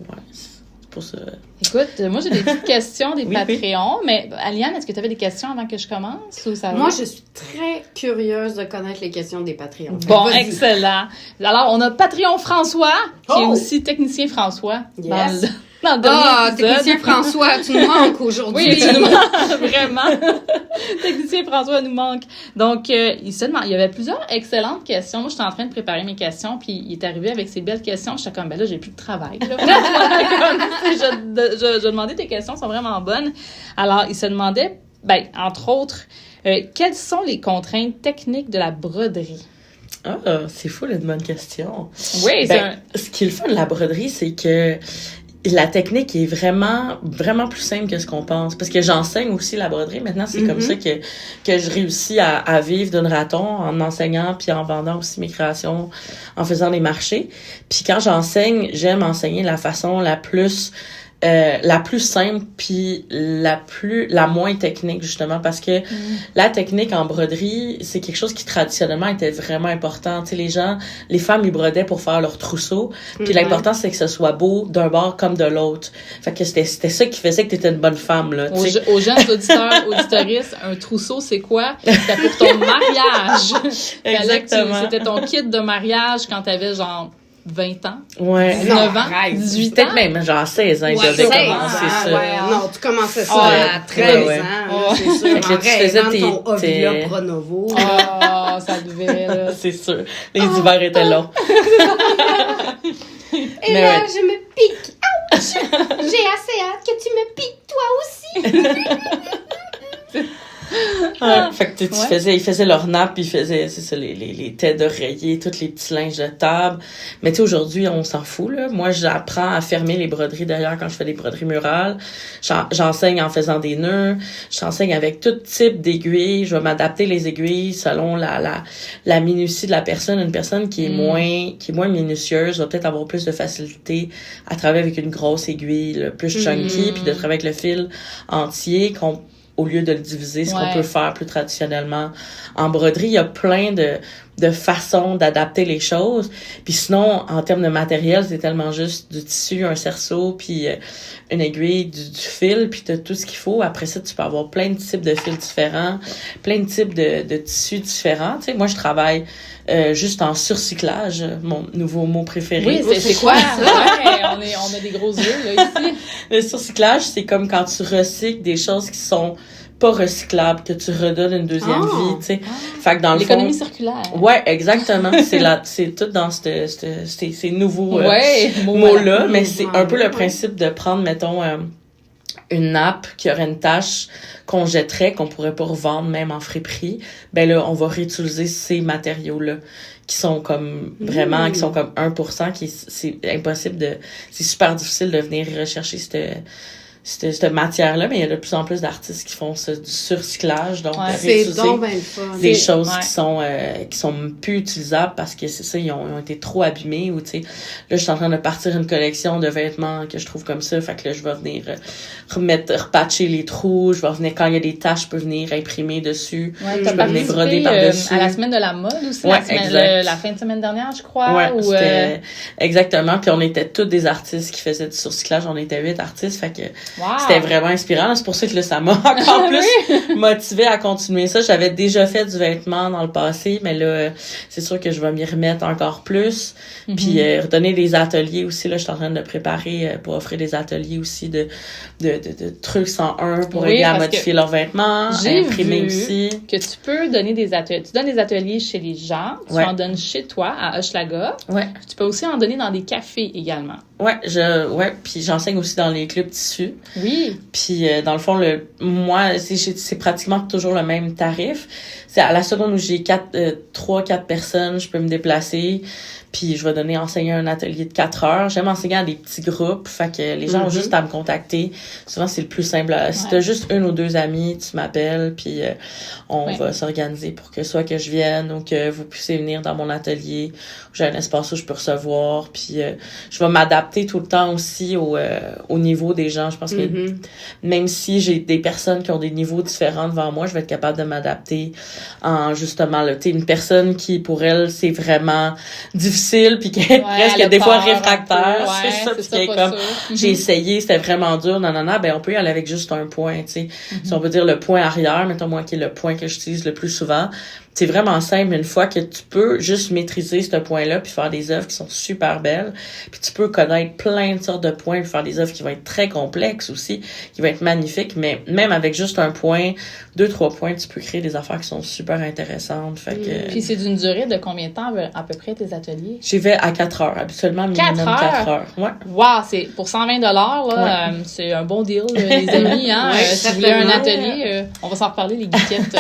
pour ça.
Écoute, moi j'ai des petites questions des Patreons, mais Aliane, est-ce que tu avais des questions avant que je commence ou ça va?
Moi, je suis très curieuse de connaître les questions des Patreons.
Bon, excellent. Alors, on a Patreon François, qui est aussi technicien François dans le dernier épisode.
Technicien François, tu nous manques aujourd'hui.
Oui, tu nous manques, vraiment. Technicien François nous manque. Donc, il y avait plusieurs excellentes questions. Moi, j'étais en train de préparer mes questions, puis il est arrivé avec ces belles questions. J'étais comme, là, j'ai plus de travail. Là. Je demandais tes questions, sont vraiment bonnes. Alors, il se demandait, entre autres, quelles sont les contraintes techniques de la broderie?
Ah, c'est fou, une bonne question.
Oui,
ce qui est le fun de la broderie, c'est que la technique est vraiment, vraiment plus simple que ce qu'on pense. Parce que j'enseigne aussi la broderie. Maintenant, c'est comme ça que je réussis à vivre d'une raton en enseignant puis en vendant aussi mes créations, en faisant des marchés. Puis quand j'enseigne, j'aime enseigner la façon la plus simple puis la moins technique, justement, parce que la technique en broderie, c'est quelque chose qui traditionnellement était vraiment important. Tu sais, les femmes, ils brodaient pour faire leur trousseau, puis l'important, c'est que ce soit beau d'un bord comme de l'autre. Fait que c'était ça qui faisait que t'étais une bonne femme, là.
Aux jeunes auditeurs, auditorices, un trousseau, c'est quoi? C'était pour ton mariage.
Exactement.
C'était ton kit de mariage quand t'avais genre 20 ans?
Ouais.
19 ans? 18 ans?
Peut-être même genre 16 ans, je devais commencer ça.
Non, tu commençais ça à 13 ans, c'est sûr.
Fait que tu faisais
ton Ovula Pronovo.
Ça devait, là.
C'est sûr. Les hivers étaient longs.
Et là, je me pique. Ouch! J'ai assez hâte que tu me piques, toi aussi.
Fait que ils faisaient leur nappe, puis ils faisaient, c'est ça, les têtes d'oreiller, tous les petits linges de table. Mais tu sais, aujourd'hui, on s'en fout, là. Moi, j'apprends à fermer les broderies d'ailleurs quand je fais des broderies murales. J'enseigne en faisant des nœuds. J'enseigne avec tout type d'aiguilles. Je vais m'adapter les aiguilles selon la minutie de la personne. Une personne qui est moins minutieuse va peut-être avoir plus de facilité à travailler avec une grosse aiguille, là, plus chunky, puis de travailler avec le fil entier, au lieu de le diviser, ce qu'on peut faire plus traditionnellement. En broderie, il y a plein de façon d'adapter les choses. Puis sinon, en termes de matériel, c'est tellement juste du tissu, un cerceau, puis une aiguille, du fil, puis t'as tout ce qu'il faut. Après ça, tu peux avoir plein de types de fils différents, plein de types de tissus différents. Tu sais, moi, je travaille juste en surcyclage, mon nouveau mot préféré.
Oui, c'est quoi? Ouais, on a des gros yeux, là, ici.
Le surcyclage, c'est comme quand tu recycles des choses qui sont pas recyclables, que tu redonnes une deuxième vie, tu sais. Fait que dans le fond...
L'économie circulaire.
Ouais, exactement. C'est tout dans ces nouveaux
mots-là,
mots-là, mais c'est un peu le principe de prendre, mettons, une nappe qui aurait une tache qu'on jetterait, qu'on pourrait pas revendre même en friperie. Ben là, on va réutiliser ces matériaux-là qui sont comme vraiment, qui sont comme 1%, c'est impossible c'est super difficile de venir rechercher cette matière-là, mais il y a de plus en plus d'artistes qui font du surcyclage, donc
c'est donc ben le fun.
Des choses qui sont plus utilisables parce que c'est ça, ils ont été trop abîmés, ou tu sais, là je suis en train de partir une collection de vêtements que je trouve comme ça, fait que là je vais venir repatcher les trous, je vais venir, quand il y a des taches, je peux venir imprimer dessus,
je
peux venir broder par-dessus.
À la semaine de la mode aussi, la fin de semaine dernière, je crois.
Exactement, puis on était tous des artistes qui faisaient du surcyclage, on était 8 artistes, fait que c'était vraiment inspirant. Là, c'est pour ça que là, ça m'a encore plus motivée à continuer ça. J'avais déjà fait du vêtement dans le passé, mais là, c'est sûr que je vais m'y remettre encore plus. Puis redonner des ateliers aussi. Là, je suis en train de préparer pour offrir des ateliers aussi de trucs 101 pour aider à modifier leurs vêtements, imprimer aussi.
Que tu peux donner des ateliers. Tu donnes des ateliers chez les gens. Tu en donnes chez toi, à Hochelaga.
Ouais.
Tu peux aussi en donner dans des cafés également.
Puis j'enseigne aussi dans les clubs tissus.
Oui.
Puis dans le fond, moi, c'est pratiquement toujours le même tarif. C'est à la seconde où j'ai 3-4 personnes, je peux me déplacer. Puis je vais enseigner un atelier de 4 heures. J'aime enseigner à des petits groupes, fait que les gens ont juste à me contacter. Souvent, c'est le plus simple. Si t'as juste 1 ou 2 amis, tu m'appelles, puis on va s'organiser pour que soit que je vienne ou que vous puissiez venir dans mon atelier. J'ai un espace où je peux recevoir, puis je vais m'adapter tout le temps aussi au niveau des gens. Je pense que même si j'ai des personnes qui ont des niveaux différents devant moi, je vais être capable de m'adapter en justement, là, tu sais, une personne qui, pour elle, c'est vraiment difficile, puis qui est presque des fois réfractaire, c'est ça, puis qui est comme, j'ai essayé, c'était vraiment dur, non, ben on peut y aller avec juste un point, tu sais. Si on veut dire le point arrière, mettons moi qui est le point que j'utilise le plus souvent, c'est vraiment simple, une fois que tu peux juste maîtriser ce point-là puis faire des œuvres qui sont super belles, puis tu peux connaître plein de sortes de points puis faire des œuvres qui vont être très complexes aussi, qui vont être magnifiques, mais même avec juste un point, 2-3 points, tu peux créer des affaires qui sont super intéressantes. Fait que...
Puis c'est d'une durée de combien de temps à peu près tes ateliers?
J'y vais à 4 heures, habituellement minimum 4 heures. Ouais.
Wow, c'est pour 120 là, c'est un bon deal, les amis, hein. Si vous voulez un atelier, on va s'en reparler, les geekettes.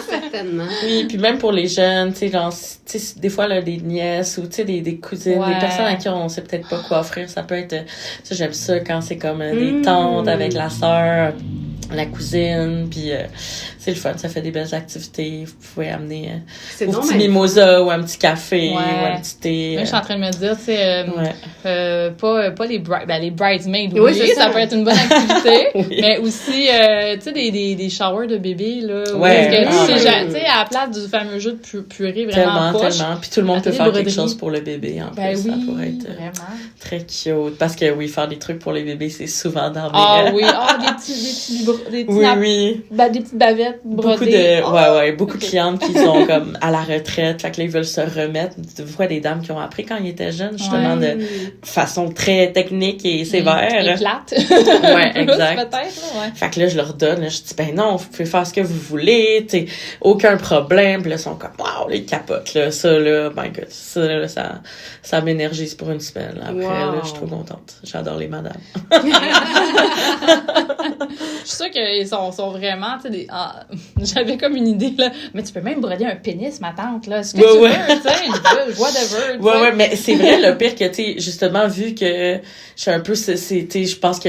Certainement.
Oui, puis même pour les jeunes, tu sais, genre, des fois, là, des nièces ou, tu sais, des cousines, des personnes à qui on sait peut-être pas quoi offrir, ça peut être, ça, j'aime ça quand c'est comme des tantes avec la sœur, la cousine, puis c'est le fun, ça fait des belles activités. Vous pouvez amener un petit mimosa ou un petit café ou un petit thé.
Moi, je suis en train de me dire, tu sais, pas les bridesmaids,
oui,
ça peut être une bonne activité, mais aussi, tu sais, des showers de bébés, là. Tu sais, à la place du fameux jeu de purée vraiment poche.
Tellement. Puis tout le monde peut faire quelque chose pour le bébé, en plus. Ça pourrait être très cute. Parce que oui, faire des trucs pour les bébés, c'est souvent dans des petites bavettes brodées. Beaucoup de clientes qui sont comme à la retraite, fait que là, ils veulent se remettre. Tu vois des dames qui ont appris quand ils étaient jeunes, justement, de façon très technique et sévère.
Et plate.
Exact.
Peut-être,
Fait que là, je leur donne, là, je dis, ben non, vous pouvez faire ce que vous voulez, tu sais, aucun problème. Puis là, ils sont comme, wow, là, ils capotent, là, ça, là, my God, ça, là, ça m'énergise pour une semaine. Après, là, je suis trop contente. J'adore les madames.
Je suis sûre qu'ils sont vraiment, tu sais, j'avais comme une idée, là, mais tu peux même broder un pénis, ma tante, là, ce que tu veux, tu sais, whatever.
Ouais, mais c'est vrai, le pire que, tu sais, justement, vu que je suis un peu, tu sais, je pense que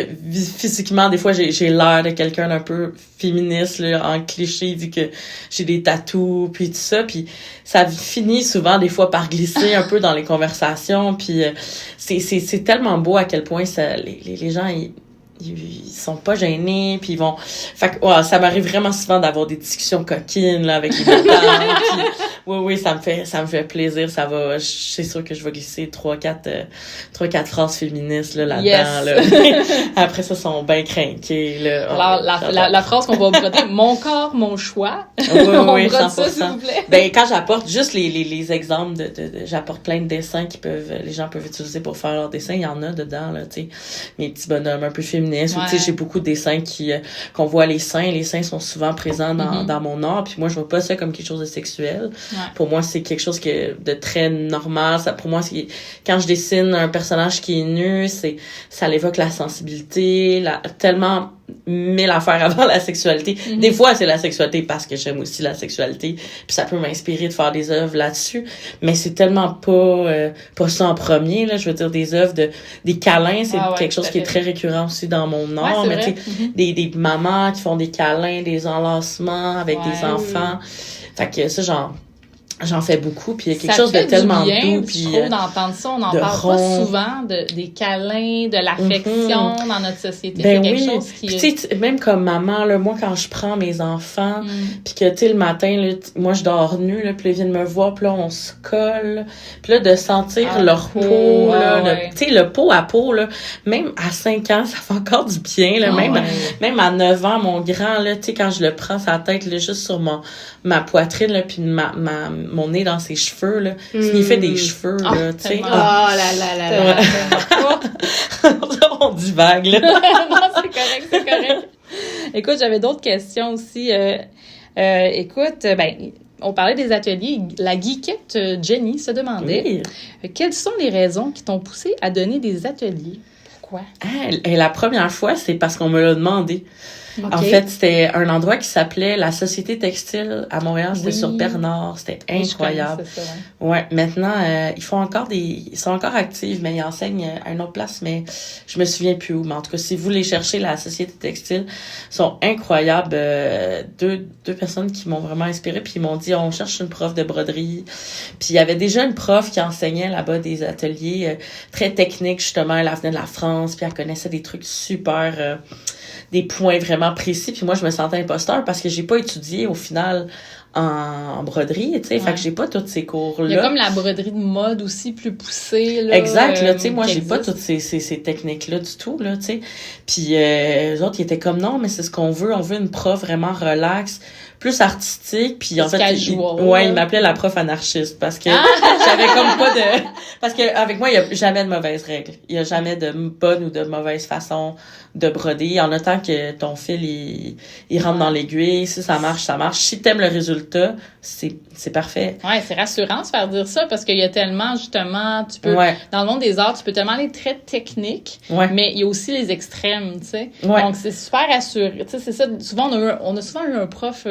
physiquement, des fois, j'ai l'air de quelqu'un d'un peu féministe, là, en cliché, vu que j'ai des tatous, puis tout ça, puis ça finit souvent, des fois, par glisser un peu dans les conversations, puis c'est tellement beau à quel point ça, les gens, ils sont pas gênés, puis ils vont... Fait que, ouais, ça m'arrive vraiment souvent d'avoir des discussions coquines, là, avec les parents, puis oui, ça me fait plaisir, ça va, c'est sûr que je vais glisser 3-4 phrases féministes, là-dedans,
Yes.
là. Après ça, ils sont bien craqués, là.
Alors, la phrase qu'on va broder, mon corps, mon choix.
Oui,
On
oui,
brode
100%.
ça, s'il vous plaît.
Ben, quand j'apporte juste les exemples j'apporte plein de dessins les gens peuvent utiliser pour faire leurs dessins, il y en a dedans, là, tu sais, mes petits bonhommes un peu féministes, ou tu sais, j'ai beaucoup de dessins qu'on voit les seins sont souvent présents dans mon art, puis moi, je vois pas ça comme quelque chose de sexuel.
Ouais.
Pour moi, c'est quelque chose de très normal. Pour moi, quand je dessine un personnage qui est nu, ça l'évoque la sensibilité, tellement 1000 affaires avant la sexualité. Des fois, c'est la sexualité parce que j'aime aussi la sexualité, puis ça peut m'inspirer de faire des œuvres là-dessus, mais c'est tellement pas ça en premier, là. Je veux dire, des œuvres des câlins, c'est quelque chose qui est très récurrent aussi dans mon art, mais tu sais, des mamans qui font des câlins, des enlacements avec des enfants. Fait que ça, j'en fais beaucoup, puis il y a quelque chose de tellement doux, puis
je trouve d'entendre ça, on n'en parle pas souvent des câlins, de l'affection dans notre société.
Ben
c'est quelque chose qui
tu sais, même comme maman là, moi quand je prends mes enfants, puis que tu sais le matin là, moi je dors nue là, puis ils viennent me voir, puis là on se colle, puis là de sentir leur peau là, tu sais le peau à peau là, même à 5 ans, ça fait encore du bien là, même à 9 ans mon grand là, tu sais quand je le prends sa tête là juste sur ma poitrine là, puis mon nez dans ses cheveux là, il fait des cheveux là, tu sais.
Oh là.
On divague là.
Non, c'est correct. Écoute, j'avais d'autres questions aussi. Écoute, on parlait des ateliers. La geekette Jenny se demandait quelles sont les raisons qui t'ont poussé à donner des ateliers? Pourquoi?
Et la première fois, c'est parce qu'on me l'a demandé.
Okay.
En fait, c'était un endroit qui s'appelait la Société Textile à Montréal. C'était sur Bernard. C'était incroyable. Ça, ouais. Maintenant, ils sont encore actifs, mais ils enseignent à une autre place, mais je me souviens plus où. Mais en tout cas, si vous les cherchez, la Société Textile, sont incroyables. Deux personnes qui m'ont vraiment inspirée, puis ils m'ont dit, on cherche une prof de broderie. Puis il y avait déjà une prof qui enseignait là-bas des ateliers très techniques, justement. Elle venait de la France, puis elle connaissait des trucs super... des points vraiment précis, puis moi je me sentais imposteur parce que j'ai pas étudié au final en broderie, tu sais, fait que j'ai pas tous ces cours-là.
Il y a comme la broderie de mode aussi plus poussée, là.
Exact, là, tu sais, moi j'ai pas toutes ces techniques-là du tout, là, tu sais. Puis eux autres, ils étaient comme non, mais c'est ce qu'on veut, on veut une prof vraiment relax, plus artistique, puis en fait il m'appelait la prof anarchiste parce que j'avais comme pas de parce que avec moi il y a jamais de mauvaises règles, il y a jamais de bonne ou de mauvaise façon de broder, en autant que ton fil il rentre dans l'aiguille, si ça marche, si t'aimes le résultat, c'est parfait.
Ouais, c'est rassurant de se faire dire ça parce qu'il y a tellement justement tu peux dans le monde des arts, tu peux tellement aller très technique, mais il y a aussi les extrêmes, tu sais. Donc c'est super rassurant, tu sais, c'est ça, souvent on a souvent eu un prof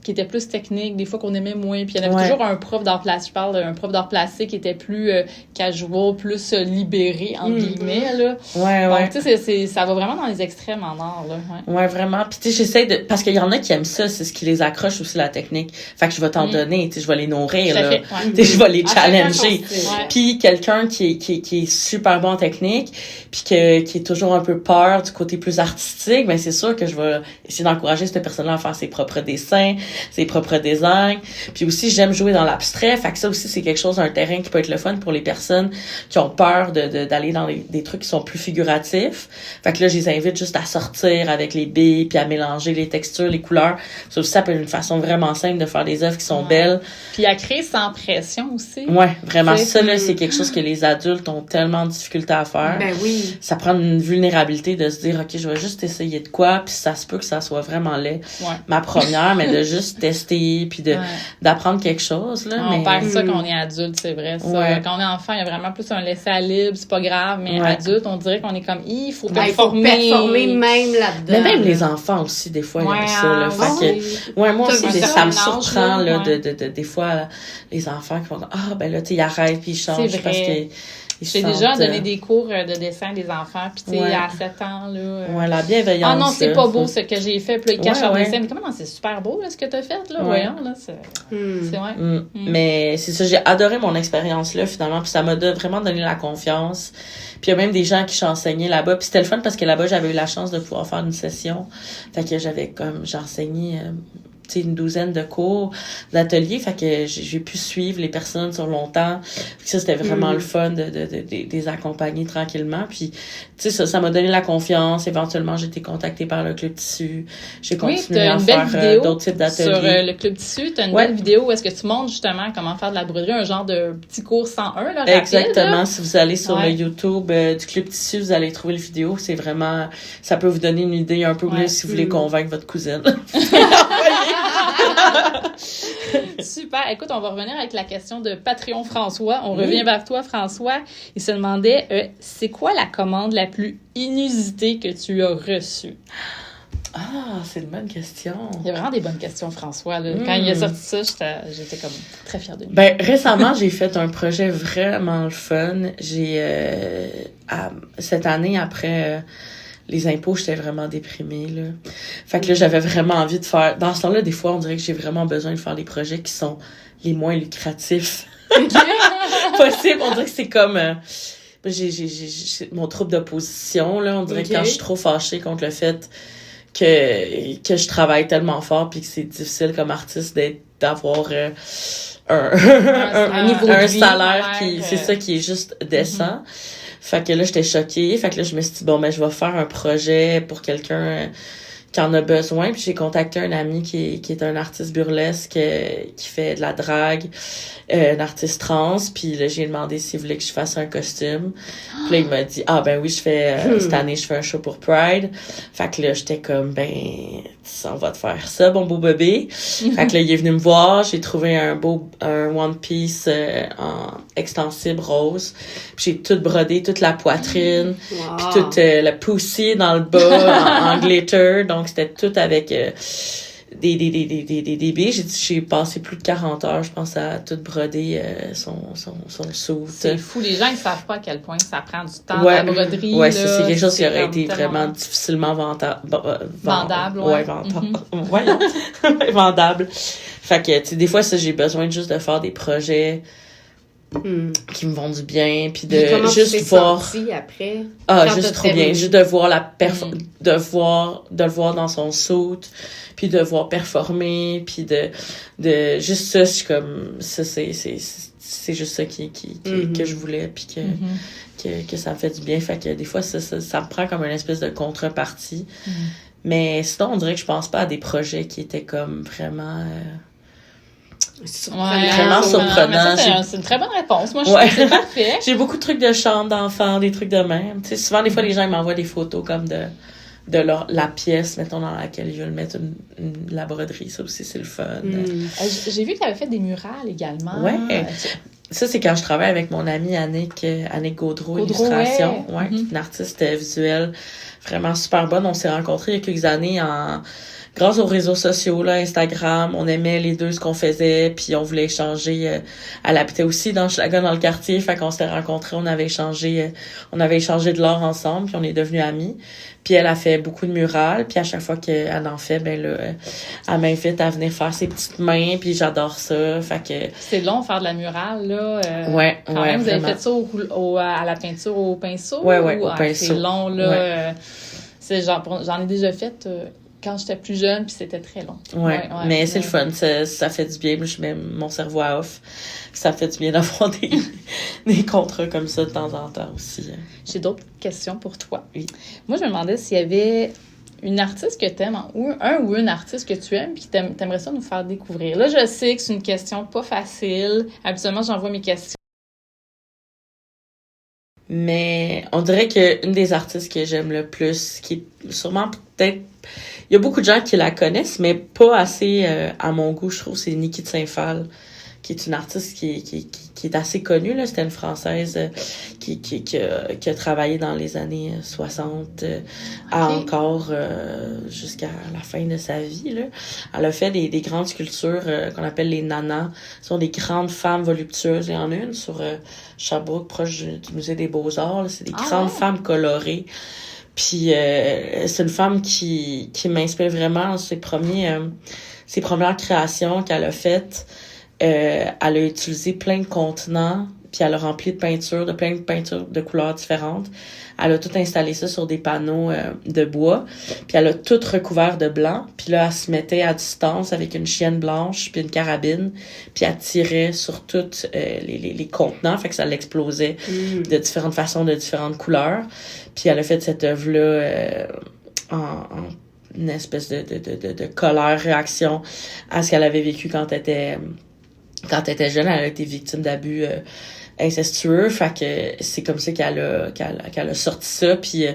qui était plus technique, des fois qu'on aimait moins, puis il y en avait toujours un prof d'art plastique, je parle d'un prof d'art plastique qui était plus casual, plus libéré entre guillemets là. Donc tu sais ça va vraiment dans les extrêmes en art là.
Ouais, vraiment. Puis tu sais j'essaie parce qu'il y en a qui aiment ça, c'est ce qui les accroche aussi la technique. Fait que je vais t'en donner, tu sais je vais les nourrir là. Tu sais je vais les challenger. Puis quelqu'un qui est super bon en technique, puis qui est toujours un peu peur du côté plus artistique, ben c'est sûr que je vais essayer d'encourager cette personne-là à faire ses propres dessins, ses propres designs. Puis aussi, j'aime jouer dans l'abstrait. Fait que ça aussi, c'est quelque chose, un terrain qui peut être le fun pour les personnes qui ont peur d'aller dans des trucs qui sont plus figuratifs. Fait que là, je les invite juste à sortir avec les billes, puis à mélanger les textures, les couleurs. Ça aussi, ça peut être une façon vraiment simple de faire des œuvres qui sont belles.
Puis à créer sans pression aussi.
Ouais, vraiment. Ça, là, c'est quelque chose que les adultes ont tellement de difficulté à faire.
Ben oui.
Ça prend une vulnérabilité de se dire, OK, je vais juste essayer de quoi, puis ça se peut que ça soit vraiment laid. Ma première, mais de juste tester puis d'apprendre quelque chose là.
On perd ça quand on est adulte, c'est vrai ça. Quand on est enfant, il y a vraiment plus un laisser à libre, c'est pas grave, mais adulte, on dirait qu'on est comme il faut
performer même là-dedans.
Mais même les enfants aussi des fois ils aiment ça là. Fait que moi aussi ça me surprend là de des fois les enfants qui vont ben là tu sais ils arrêtent puis ils changent parce que
J'ai déjà donné des cours de dessin des enfants, puis tu sais, à 7 ans, là...
Ouais, la bienveillance.
Ah non, c'est pas beau ce que j'ai fait, puis là, ils cachent leur dessin. Mais comment, non, c'est super beau, là, ce que t'as fait, là, voyons, là, c'est vrai.
Mais c'est ça, j'ai adoré mon expérience là, finalement, puis ça m'a vraiment donné la confiance. Puis il y a même des gens qui j'enseignais là-bas, puis c'était le fun parce que là-bas, j'avais eu la chance de pouvoir faire une session. Fait que j'enseignais... une douzaine de cours d'ateliers, fait que j'ai pu suivre les personnes sur longtemps. Ça, c'était vraiment le fun de les accompagner tranquillement. Puis, tu sais, ça m'a donné la confiance. Éventuellement, j'ai été contactée par le Club Tissu. J'ai continué à faire d'autres types d'ateliers.
Sur le Club Tissu, tu as une belle vidéo où est-ce que tu montres justement comment faire de la broderie, un genre de petit cours 101, là, rapide.
Exactement.
Là.
Si vous allez sur le YouTube du Club Tissu, vous allez trouver le vidéo. C'est vraiment... Ça peut vous donner une idée un peu plus si vous voulez convaincre votre cousine.
Super. Écoute, on va revenir avec la question de Patreon François. On revient vers toi, François. Il se demandait, c'est quoi la commande la plus inusitée que tu as reçue?
Ah, c'est une bonne question.
Il y a vraiment des bonnes questions, François. Là. Quand il a sorti ça, j'étais comme très fière de lui.
Ben, récemment, j'ai fait un projet vraiment le fun. Cette année, après... les impôts, j'étais vraiment déprimée, là. Fait que là, j'avais vraiment envie de faire... Dans ce temps-là, des fois, on dirait que j'ai vraiment besoin de faire des projets qui sont les moins lucratifs possible. On dirait que c'est comme... j'ai mon trouble d'opposition, là. On dirait que quand je suis trop fâchée contre le fait que je travaille tellement fort puis que c'est difficile comme artiste d'avoir un salaire qui... C'est ça qui est juste décent. Fait que là, j'étais choquée. Fait que là, je me suis dit, bon, ben, je vais faire un projet pour quelqu'un qui en a besoin. Puis j'ai contacté un ami qui est un artiste burlesque qui fait de la drague, un artiste trans. Puis là, j'ai demandé s'il voulait que je fasse un costume. Puis là, il m'a dit, ah ben oui, cette année, je fais un show pour Pride. Fait que là, j'étais comme, ben, on va te faire ça, bon beau bébé. Fait que là, il est venu me voir. J'ai trouvé un one piece en extensible rose. Puis j'ai tout brodé, toute la poitrine.
Wow.
Puis tout le pussy dans le bas en glitter. Donc, c'était tout avec des billes. J'ai passé plus de 40 heures, je pense, à tout broder son suit.
C'est fou. Les gens, ils savent pas à quel point ça prend du temps, la broderie.
Ouais,
là,
c'est quelque chose qui aurait été
tellement...
vraiment difficilement vendable.
Vendable,
ouais. Vendable. Fait que, tu sais, des fois, ça, j'ai besoin juste de faire des projets qui me vont du bien, puis de juste voir
après,
juste trop bien, juste de voir de le voir dans son suit, puis de voir performer, puis de juste ça, je suis comme ça, c'est juste ça que je voulais, puis que ça me fait du bien. Fait que des fois ça me prend comme une espèce de contrepartie, mais sinon on dirait que je pense pas à des projets qui étaient comme vraiment
vraiment surprenant. C'est une très bonne réponse. Moi, je trouve que c'est parfait.
J'ai beaucoup de trucs de chambre d'enfants, des trucs de même. Tu sais, souvent, des fois, les gens ils m'envoient des photos comme de la pièce, mettons, dans laquelle ils veulent mettre la broderie. Ça aussi, c'est le fun.
J'ai vu que tu avais fait des murales également.
Ouais. Ça, c'est quand je travaille avec mon amie Annick Gaudreau, illustration. Ouais. Une artiste visuelle vraiment super bonne. On s'est rencontrés il y a quelques années grâce aux réseaux sociaux, là, Instagram. On aimait les deux ce qu'on faisait, puis on voulait échanger. Elle habitait aussi dans Schlager, dans le quartier, fait qu'on s'était rencontrés, on avait échangé de l'art ensemble, puis on est devenus amis. Puis elle a fait beaucoup de murales, puis à chaque fois qu'elle en fait, ben là, elle m'invite à venir faire ses petites mains, puis j'adore ça, fait que...
C'est long faire de la murale, là.
Ouais,
quand même, vous avez fait ça à la peinture au pinceau?
Ouais, au pinceau.
C'est long, là. J'en ai déjà fait... quand j'étais plus jeune, puis c'était très long.
Ouais, mais c'est le fun, ça fait du bien. Moi, je mets mon cerveau à off. Ça fait du bien d'avoir des contrats comme ça de temps en temps aussi.
J'ai d'autres questions pour toi.
Oui.
Moi, je me demandais s'il y avait une artiste que t'aimes, ou une artiste que tu aimes, puis t'aimerais ça nous faire découvrir. Là, je sais que c'est une question pas facile. Habituellement, j'envoie mes questions.
Mais on dirait qu'une des artistes que j'aime le plus, qui est sûrement peut-être... Il y a beaucoup de gens qui la connaissent, mais pas assez à mon goût, je trouve, c'est Niki de Saint-Phal, qui est une artiste qui est assez connue, là. C'était une Française qui a travaillé dans les années 60 encore jusqu'à la fin de sa vie, là. Elle a fait des grandes sculptures qu'on appelle les nanas. Ce sont des grandes femmes voluptueuses. Il y en a une sur Sherbrooke, proche du musée des Beaux-Arts, là. C'est des grandes femmes colorées. Puis c'est une femme qui m'inspire vraiment dans ses premières créations qu'elle a faites. Elle a utilisé plein de contenants, puis elle a rempli plein de peintures de couleurs différentes. Elle a tout installé ça sur des panneaux de bois, puis elle a tout recouvert de blanc. Puis là, elle se mettait à distance avec une chienne blanche puis une carabine, puis elle tirait sur tous les contenants, fait que ça l'explosait de différentes façons, de différentes couleurs. Puis elle a fait cette œuvre-là en une espèce de colère-réaction à ce qu'elle avait vécu quand elle était jeune. Elle a été victime d'abus incestueux, fait que c'est comme ça qu'elle a sorti ça. Puis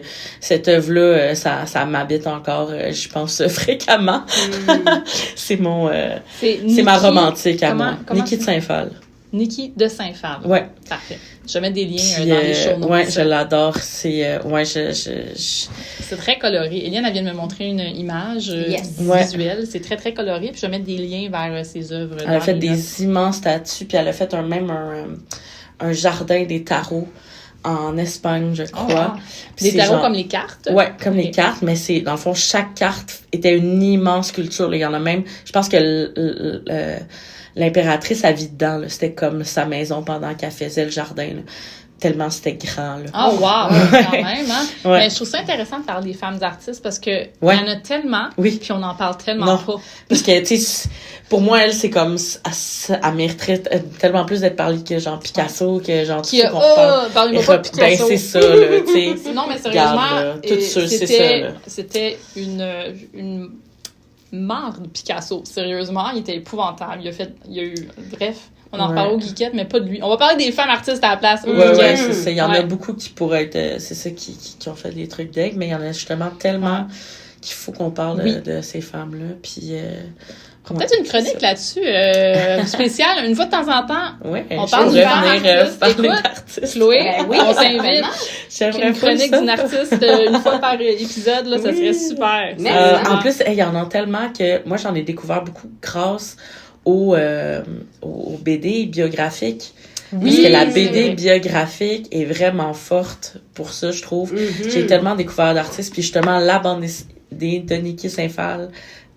cette œuvre-là, ça m'habite encore, je pense, fréquemment. C'est ma romantique à moi. Niki de Saint-Phal.
Niki de Saint-Phal.
Ouais.
Parfait. Je vais mettre des liens
puis,
dans les show notes.
Ouais, je l'adore. C'est
c'est très coloré. Eliane, elle vient de me montrer une image visuelle. C'est très, très coloré. Puis je vais mettre des liens vers ses œuvres.
Elle a fait des immenses statues, puis elle a fait un jardin des tarots en Espagne, je crois.
Des tarots comme les cartes?
Ouais, comme les cartes, mais c'est, dans le fond, chaque carte était une immense sculpture. Là. Il y en a même, je pense que l'impératrice, elle vit dedans, là. C'était comme sa maison pendant qu'elle faisait le jardin, là. Tellement c'était grand, là.
Ah, wow! Quand même, hein?
Ouais.
Mais je trouve ça intéressant de parler des femmes artistes parce que il y en a tellement, puis on en parle tellement pas.
Parce que, tu sais, pour moi, elle, c'est comme, elle mériterait tellement plus d'être parlée que genre Picasso, que genre,
qui a, parlez-moi pas de Picasso.
Ben, c'est ça, là, tu sais.
Non, mais sérieusement,
là, tout ça, c'est ça, là.
C'était une marre de Picasso. Sérieusement, il était épouvantable. Il y a eu, bref. On en reparle aux geekettes, mais pas de lui. On va parler des femmes artistes à la place.
Ouais, c'est ça. Il y en a beaucoup qui pourraient être... c'est ça qui ont fait des trucs d'aigle, mais il y en a justement tellement qu'il faut qu'on parle de ces femmes-là. Puis...
peut-être une chronique là-dessus, spéciale. Une fois de temps en temps, on parle
de femmes artistes.
Chloé, on s'invite. Une chronique d'une artiste une fois par épisode, là, ça serait super.
En plus, il y en a tellement que moi, j'en ai découvert beaucoup grâce au BD biographique. Parce que la BD biographique est vraiment forte pour ça, je trouve. J'ai tellement découvert d'artistes. Puis justement, la bande dessinée de Niki Saint-Phal,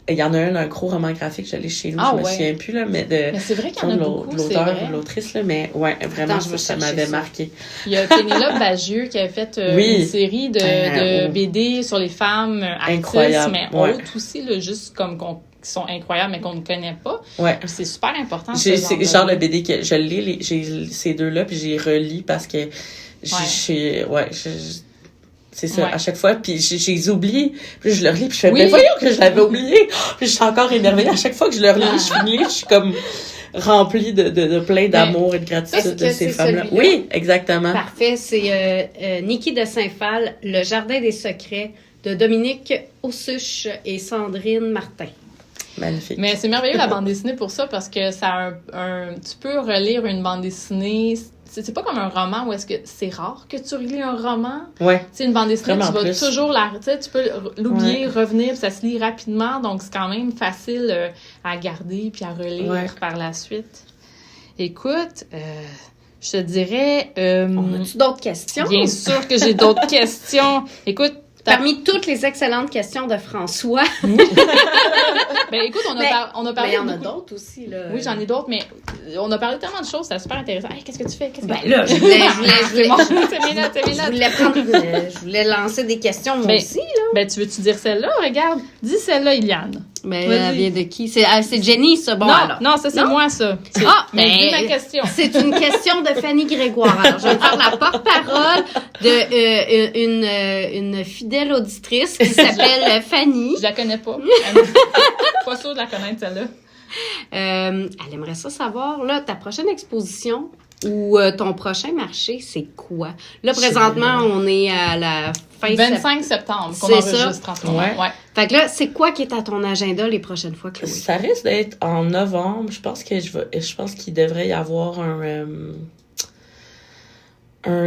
il y en a un gros roman graphique, je l'ai chez nous, je me souviens plus, là, mais
c'est vrai qu'il y en a beaucoup,
l'auteur ou l'autrice, là, mais ouais, vraiment, ça m'avait marqué.
Il y a Pénélope Bagieux qui avait fait une série de BD sur les femmes artistes,
incroyable.
Mais autres aussi, là, juste comme qui sont incroyables, mais qu'on ne connaît pas.
Ouais.
C'est super important.
C'est genre le BD que je lis, j'ai ces deux-là, puis j'y relis parce que c'est ça, à chaque fois, puis j'ai oublié, puis je le relis, puis je fais, mais voyons que je l'avais oublié, puis je suis encore émerveillée, à chaque fois que je le relis, je suis comme remplie de plein d'amour et de gratitude de ces femmes-là. Oui, exactement.
Parfait, c'est Niki de Saint-Phal, Le Jardin des secrets, de Dominique Ossuche et Sandrine Martin.
Magnifique.
Mais c'est merveilleux la bande dessinée pour ça, parce que ça tu peux relire une bande dessinée. C'est pas comme un roman où est-ce que c'est rare que tu relis un roman.
Ouais.
Tu sais, une bande dessinée,
vraiment
tu vas toujours tu peux l'oublier, revenir, puis ça se lit rapidement, donc c'est quand même facile à garder puis à relire par la suite. Écoute, je te dirais...
On a-tu d'autres questions?
Bien sûr que j'ai d'autres questions. Écoute,
parmi toutes les excellentes questions de François.
Ben écoute, on a parlé.
Mais il y en a d'autres aussi, là.
Oui, j'en ai d'autres, mais on a parlé tellement de choses, c'était super intéressant. Hey, qu'est-ce que tu fais?
Là, je voulais lancer des questions, moi aussi, là.
Ben, tu veux-tu dire celle-là? Regarde, dis celle-là, Iliane.
Mais elle vient de qui? C'est Jenny, ça. Bon,
non, ça, c'est moi, ça. Mais dis ma question. C'est
une question de Fanny Grégoire. Alors, je vais faire la porte-parole une fidèle auditrice qui s'appelle Fanny.
Je la connais pas. Pas sûre de la connaître, celle-là.
Elle aimerait ça savoir, là, ta prochaine exposition ou ton prochain marché, c'est quoi? Là, présentement, on est à la fin
25 septembre qu'on enregistre en ce moment.
Ouais. Fait que là, c'est quoi qui est à ton agenda les prochaines fois, Chloé?
Ça risque d'être en novembre. Je pense qu'il devrait y avoir un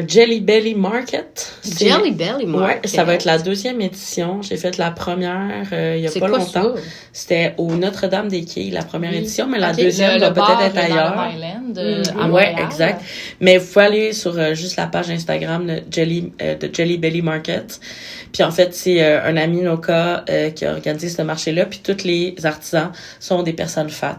Jelly Belly Market.
Jelly Belly Market?
Ouais, ça va être la 2e édition. J'ai fait la première il y a pas longtemps.
Ça?
C'était au Notre-Dame-des-Quais, la première édition, mais la
Ok,
deuxième va peut-être être ailleurs.
Dans Island, à
Ouais,
Montréal.
exact. Mais vous pouvez aller sur juste la page Instagram de Jelly Belly Market. Puis en fait, c'est un ami Noka qui a organisé ce marché-là. Puis tous les artisans sont des personnes fat.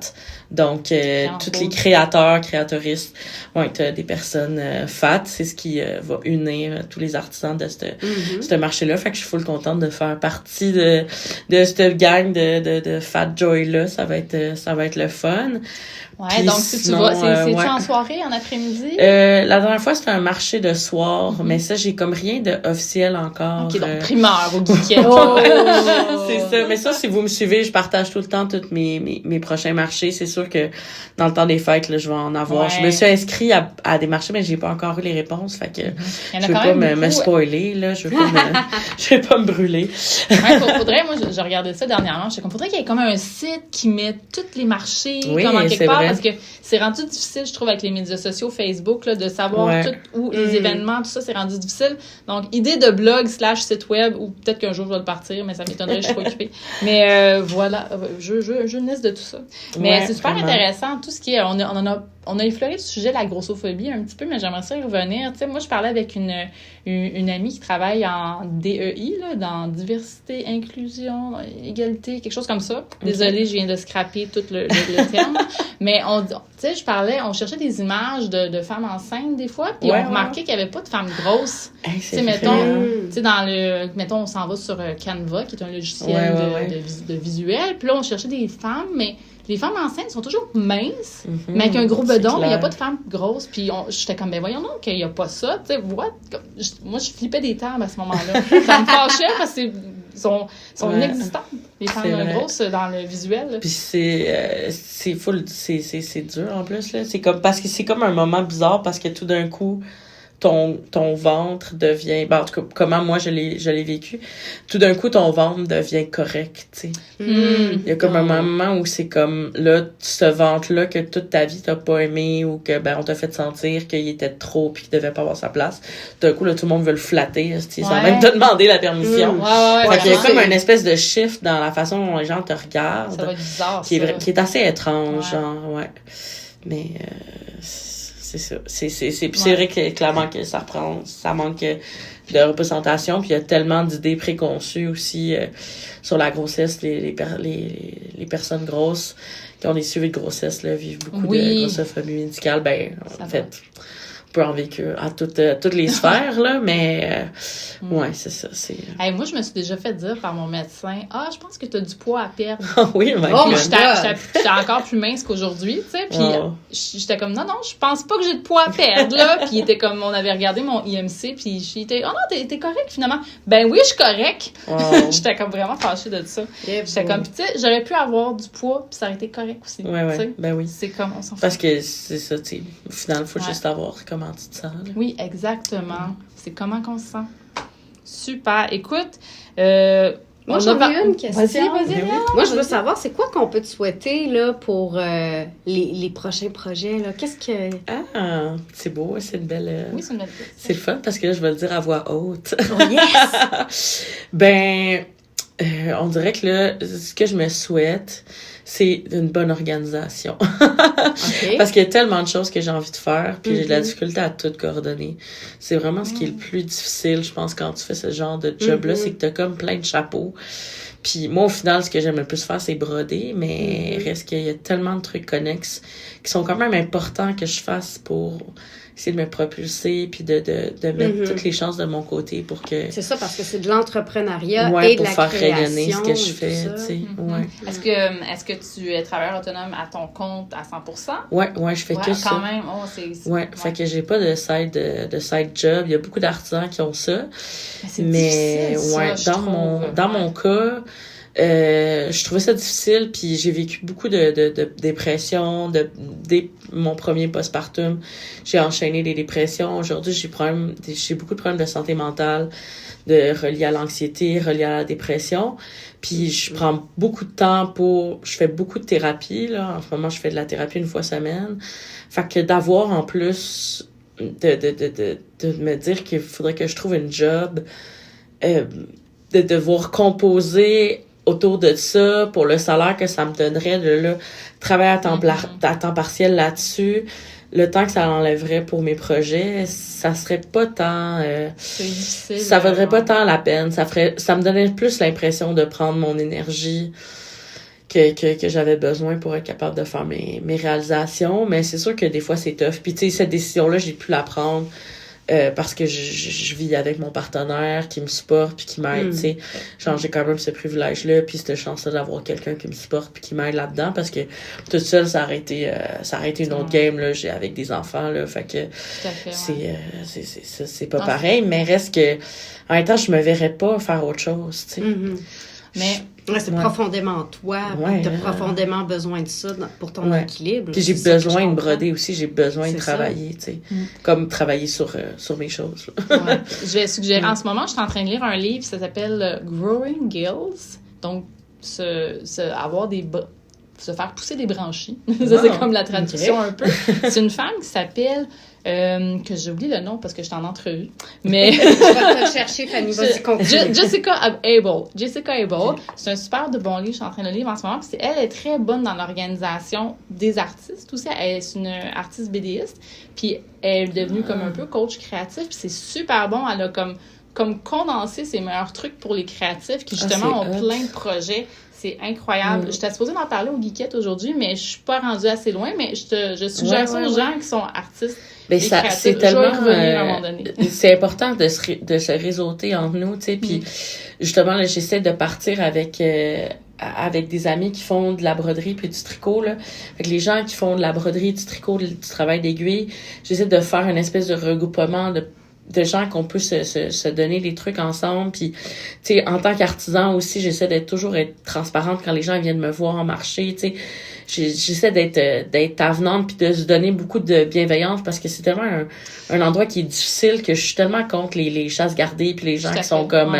Donc, tous les créateuristes vont être des personnes fat. C'est ce qui va unir tous les artisans de ce marché-là. Fait que je suis full contente de faire partie de cette gang de Fat Joy-là. Ça va être le fun.
Ouais,
Puis
donc si tu
sinon,
vas, c'est-tu
ouais.
en soirée, en après-midi?
La dernière fois, c'était un marché de soir, mais ça, j'ai comme rien de officiel encore.
Ok, donc primeur au geekette.
C'est ça. Mais ça, si vous me suivez, je partage tout le temps tous mes prochains marchés. C'est sûr que dans le temps des fêtes, là, je vais en avoir.
Ouais.
Je me suis inscrite à des marchés, mais j'ai pas encore eu les réponses. Fait que
Il y en a
je veux
quand
pas
même
me
beaucoup.
spoiler, là. Je veux pas me brûler.
Ouais, faudrait, moi, je regardais ça dernièrement. J'étais comme, faudrait qu'il y ait comme un site qui met tous les marchés,
Oui,
comme en quelque
c'est
part,
vrai.
parce que c'est rendu difficile, je trouve, avec les médias sociaux, Facebook, là, de savoir
Ouais.
tout où les événements, tout ça, c'est rendu difficile. Donc, idée de blog / site web, ou peut-être qu'un jour je vais le partir, mais ça m'étonnerait, je suis pas occupée. Mais voilà, je naisse de tout ça. Mais
Ouais,
c'est super
vraiment.
intéressant, tout ce qui est, on a effleuré le sujet de la grossophobie un petit peu, mais j'aimerais ça y revenir. Tu sais, moi, je parlais avec une amie qui travaille en DEI, là, dans diversité, inclusion, égalité, quelque chose comme ça. Désolée, je viens de scraper tout le terme. Mais tu sais, on cherchait des images de femmes enceintes des fois, puis
Ouais,
on remarquait qu'il n'y avait pas de femmes grosses.
Hey,
Tu
c'est
sais,
vrai,
mettons,
hein.
tu sais, mettons, on s'en va sur Canva, qui est un logiciel
Ouais.
de visuel, puis là, on cherchait des femmes, mais les femmes enceintes sont toujours minces,
Mhm,
mais avec un gros
c'est
bedon, mais il n'y a
clair.
pas de femmes grosses. Puis j'étais comme, ben voyons donc qu'il n'y a pas ça. Tu sais, what? Moi, je flippais des termes à ce moment-là. Ça me fâchait parce que sont
Ouais.
inexistantes, les
C'est
femmes
vrai.
grosses dans le visuel.
Puis c'est full, c'est dur en plus, là. C'est comme, parce que c'est comme un moment bizarre parce que tout d'un coup, ton ventre devient, en tout cas, comment moi je l'ai vécu, tout d'un coup, ton ventre devient correct, tu sais. Il y a comme un moment où c'est comme, là, ce ventre-là que toute ta vie t'as pas aimé ou que, on t'a fait sentir qu'il était trop pis qu'il devait pas avoir sa place. Tout d'un coup, là, tout le monde veut le flatter, sans
Ouais.
même te demander la permission.
Ouais,
Fait qu'il y a
ouais.
comme une espèce de shift dans la façon dont les gens te regardent
ça va être bizarre,
qui est assez étrange,
Ouais.
genre, ouais. Mais c'est ça. Puis c'est vrai que clairement que ça manque de représentation, puis il y a tellement d'idées préconçues aussi sur la grossesse. Les personnes grosses qui ont des suivis de grossesse là, vivent beaucoup de grossophobie médicale.
Ça
En fait, on peut en vivre à toutes les sphères, là, mais ouais, c'est ça.
Hey, moi, je me suis déjà fait dire par mon médecin, je pense que tu as du poids à perdre.
Oui, mais
Oh,
Puis
my
j'étais encore plus mince qu'aujourd'hui, tu sais. Puis j'étais comme, non, je pense pas que j'ai de poids à perdre, là. Puis il était comme, on avait regardé mon IMC, puis j'étais, oh non, t'es correct, finalement. Ben oui, je suis correct.
Wow.
J'étais comme vraiment fâchée de ça.
Yeah,
J'étais comme, tu sais, j'aurais pu avoir du poids, puis ça aurait été correct aussi.
Ouais,
tu sais.
ben oui.
C'est comme, on s'en fout.
Parce que c'est ça, tu sais. Au final, il faut
Ouais.
juste savoir comment tu te sens, là.
Oui, exactement. C'est comment qu'on se sent. Super. Écoute,
Moi, j'en ai une question.
Vas-y,
Oui.
Léa.
Moi, je veux savoir, c'est quoi qu'on peut te souhaiter là, pour les prochains projets? Là? Qu'est-ce que...
Ah, c'est beau, c'est une belle...
Oui, c'est une belle question.
C'est le fun parce que là, je vais le dire à voix haute.
Oh, yes!
On dirait que là, ce que je me souhaite, c'est une bonne organisation.
OK.
Parce qu'il y a tellement de choses que j'ai envie de faire, puis j'ai de la
Mhm.
difficulté à tout coordonner. C'est vraiment ce qui est le plus difficile, je pense, quand tu fais ce genre de job-là, c'est que t'as comme plein de chapeaux. Puis moi, au final, ce que j'aime le plus faire, c'est broder, mais reste qu'il y a tellement de trucs connexes qui sont quand même importants que je fasse pour essayer de me propulser, puis de mettre toutes les chances de mon côté pour que...
C'est ça, parce que c'est de l'entrepreneuriat
Ouais,
et de
pour
la
faire
création.
rayonner ce que je
et
fais,
tout ça.
tu sais. Ouais.
Est-ce que tu es travailleur autonome à ton compte à 100%?
Ouais, je fais
Ouais,
que
quand
ça.
même. Oh,
Ouais, fait que j'ai pas de side job. Il y a beaucoup d'artisans qui ont ça.
c'est
Mais
difficile, ça,
ouais,
je trouve.
dans mon cas, je trouvais ça difficile, puis j'ai vécu beaucoup de dépression, dès mon premier postpartum. J'ai enchaîné les dépressions. Aujourd'hui, j'ai beaucoup de problèmes de santé mentale, reliés à l'anxiété, reliés à la dépression. Puis je prends beaucoup de temps je fais beaucoup de thérapie, là. En ce moment, je fais de la thérapie une fois semaine. Fait que d'avoir en plus de me dire qu'il faudrait que je trouve une job, de devoir composer autour de ça pour le salaire que ça me donnerait, de là, travailler à temps partiel là-dessus, le temps que ça enlèverait pour mes projets, ça serait pas tant...
c'est difficile.
Ça vaudrait pas tant la peine. Ça me donnait plus l'impression de prendre mon énergie que j'avais besoin pour être capable de faire mes réalisations. Mais c'est sûr que des fois, c'est tough. Puis tu sais, cette décision-là, j'ai pu la prendre parce que je vis avec mon partenaire qui me supporte puis qui m'aide, tu sais. Genre, j'ai quand même ce privilège-là puis cette chance-là d'avoir quelqu'un qui me supporte puis qui m'aide là-dedans parce que toute seule, ça aurait été une autre game, là. J'ai avec des enfants, là. Fait que c'est pas pareil, mais reste que en même temps, je me verrais pas faire autre chose, tu sais.
Mais
c'est profondément toi, tu as profondément besoin de ça pour ton équilibre.
Puis j'ai besoin de broder aussi, j'ai besoin de travailler, tu sais, comme travailler sur mes choses.
Je vais suggérer, en ce moment, je suis en train de lire un livre, ça s'appelle Growing Gills, donc se faire pousser des branchies. Ça, c'est comme la traduction un peu. C'est une femme qui s'appelle... que j'oublie le nom parce que je suis en entrevue. Mais...
Je vais te chercher, Fanny. Vas-y, continue.
Jessica Abel. C'est un super de bon livre. Je suis en train de le lire en ce moment. Puis elle est très bonne dans l'organisation des artistes aussi. Elle est une artiste BDiste. Puis elle est devenue comme un peu coach créatif. Puis c'est super bon. Elle a comme condensé ses meilleurs trucs pour les créatifs qui justement ont plein de projets. C'est incroyable. J'étais supposée d'en parler aux geekettes aujourd'hui, mais je suis pas rendue assez loin. Mais je suggère ça aux gens qui sont artistes.
Mais c'est tellement
à un moment donné.
C'est important de se réseauter entre nous, tu sais. Puis justement là, j'essaie de partir avec des amis qui font de la broderie puis du tricot là. Fait que les gens qui font de la broderie, du tricot, du travail d'aiguille, j'essaie de faire une espèce de regroupement de gens qu'on peut se donner des trucs ensemble. Puis, tu sais, en tant qu'artisan aussi, j'essaie d'être toujours transparente quand les gens viennent me voir en marché, tu sais. J'essaie d'être avenante puis de se donner beaucoup de bienveillance parce que c'est tellement un endroit qui est difficile que je suis tellement contre les chasses gardées puis les gens qui sont comme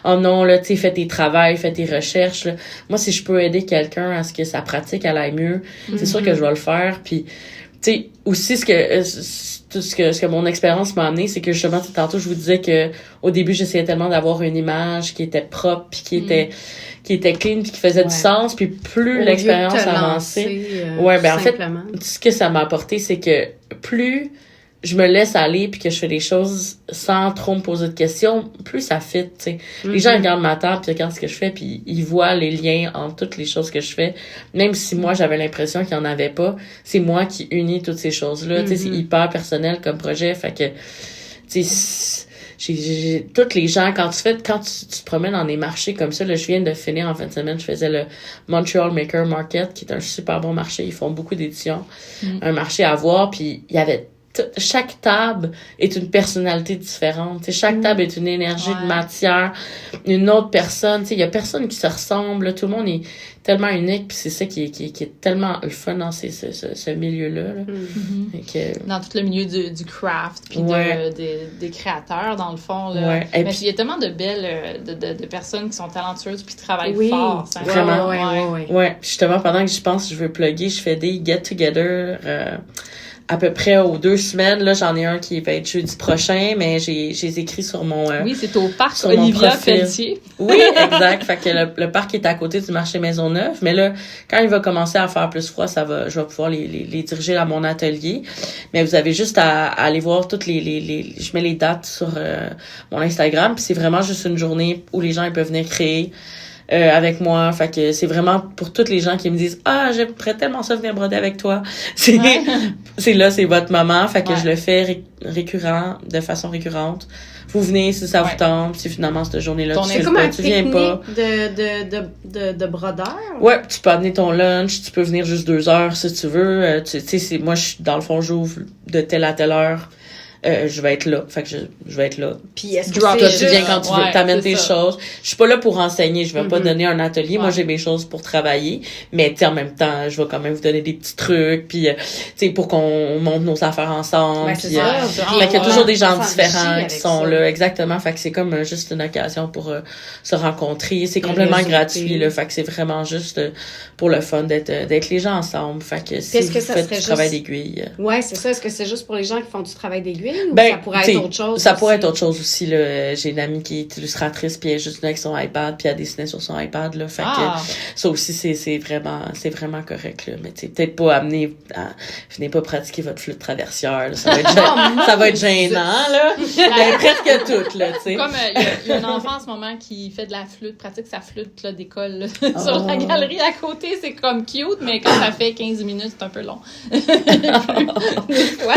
oh non là tu sais fais tes travails, fais tes recherches là. Moi si je peux aider quelqu'un à ce que sa pratique elle aille mieux, c'est sûr que je vais le faire. Puis tu sais aussi ce que mon expérience m'a amené, c'est que justement tantôt je vous disais que au début j'essayais tellement d'avoir une image qui était propre puis qui était clean puis qui faisait du sens, puis plus l'expérience avançait. En fait, ce que ça m'a apporté, c'est que plus je me laisse aller puis que je fais des choses sans trop me poser de questions, plus ça fit, tu sais. Les gens regardent ma table puis regardent ce que je fais puis ils voient les liens entre toutes les choses que je fais. Même si moi, j'avais l'impression qu'il y en avait pas, c'est moi qui unis toutes ces choses-là. Tu sais, c'est hyper personnel comme projet, fait que, tu sais, j'ai toutes les gens, quand tu te promènes dans des marchés comme ça, là, je viens de finir en fin de semaine, je faisais le Montreal Maker Market, qui est un super bon marché, ils font beaucoup d'éditions, un marché à voir, puis il y avait chaque table est une personnalité différente. T'sais, chaque table est une énergie de matière, une autre personne. Il y a personne qui se ressemble. Là, tout le monde est tellement unique. Puis c'est ça qui est tellement le fun dans ce milieu-là. Là.
Dans tout le milieu du craft puis des créateurs, dans le fond. Là. Mais puis il y a tellement de belles de personnes qui sont talentueuses puis qui travaillent fort.
Vraiment. Ouais. Justement, pendant que je pense je veux plugger, je fais des get-together à peu près aux 2 semaines. Là, j'en ai un qui va être jeudi prochain, mais j'ai écrit sur mon
oui, c'est au parc Olivia Pelletier.
Oui, exact. Fait que le parc est à côté du marché Maisonneuve. Mais là, quand il va commencer à faire plus froid, je vais pouvoir les diriger à mon atelier. Mais vous avez juste à aller voir toutes je mets les dates sur mon Instagram. Puis c'est vraiment juste une journée où les gens ils peuvent venir créer avec moi. Fait que c'est vraiment pour toutes les gens qui me disent j'aimerais tellement ça venir broder avec toi. C'est votre moment. Fait que je le fais de façon récurrente. Vous venez si ça vous tente. Si finalement cette journée-là
tu viens pas. De brodeur.
Ouais, tu peux amener ton lunch, tu peux venir juste 2 heures si tu veux. Tu sais, moi dans le fond j'ouvre de telle à telle heure. je vais être là. Fait que je vais être là.
Puis est-ce que
Toi,
c'est
tu viens
juste...
quand tu veux.
Ouais,
T'amènes
c'est
tes
ça.
choses. Je suis pas là pour enseigner. Je vais pas donner un atelier. Moi,
Ouais.
j'ai mes choses pour travailler. Mais, tu sais, en même temps, je vais quand même vous donner des petits trucs. Puis, tu sais, pour qu'on monte nos affaires ensemble.
Ouais,
puis,
c'est ça.
fait qu'il y a toujours des gens
On s'enrichit
différents
avec
qui sont
ça.
là. Exactement. Fait que c'est comme juste une occasion pour se rencontrer. C'est
Et
complètement
réseauter.
gratuit, là. Fait que c'est vraiment juste pour le fun d'être les gens ensemble. Fait que si
est-ce que
vous
ça
faites
serait
du travail
juste-
d'aiguille.
Ouais, c'est ça. Est-ce que c'est juste pour les gens qui font du travail d'aiguille ou
Ben,
ça pourrait
t'sais,
être autre chose?
ça pourrait
aussi?
être autre chose aussi, là. J'ai une amie qui est illustratrice, puis elle est juste là avec son iPad, puis elle dessinait sur son iPad, là. Fait
Ah.
que ça aussi, c'est vraiment correct, là. Mais tu sais, peut-être pas venez pas pratiquer votre flûte traversière, là. Ça va être, ça va être gênant, là. Mais presque toutes, là, tu sais.
Comme il y a un enfant en ce moment qui fait de la flûte, pratique sa flûte là, d'école là, sur la
Oh.
galerie à côté. C'est comme cute, mais quand ça fait 15 minutes, c'est un peu long. Des fois.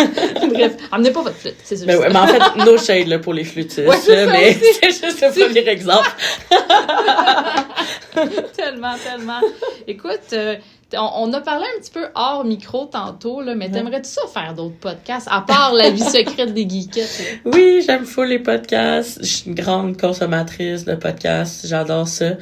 Bref, amenez pas votre flûte, c'est sûr.
Mais ouais, mais en fait, no shade, là, pour les flûtistes,
Ouais, c'est
là,
ça
mais
aussi.
c'est juste le premier exemple.
Tellement. Écoute, on a parlé un petit peu hors micro tantôt, là, mais t'aimerais-tu ça faire d'autres podcasts, à part La vie secrète des geekettes? Là?
Oui, j'aime full les podcasts. Je suis une grande consommatrice de podcasts. J'adore ça.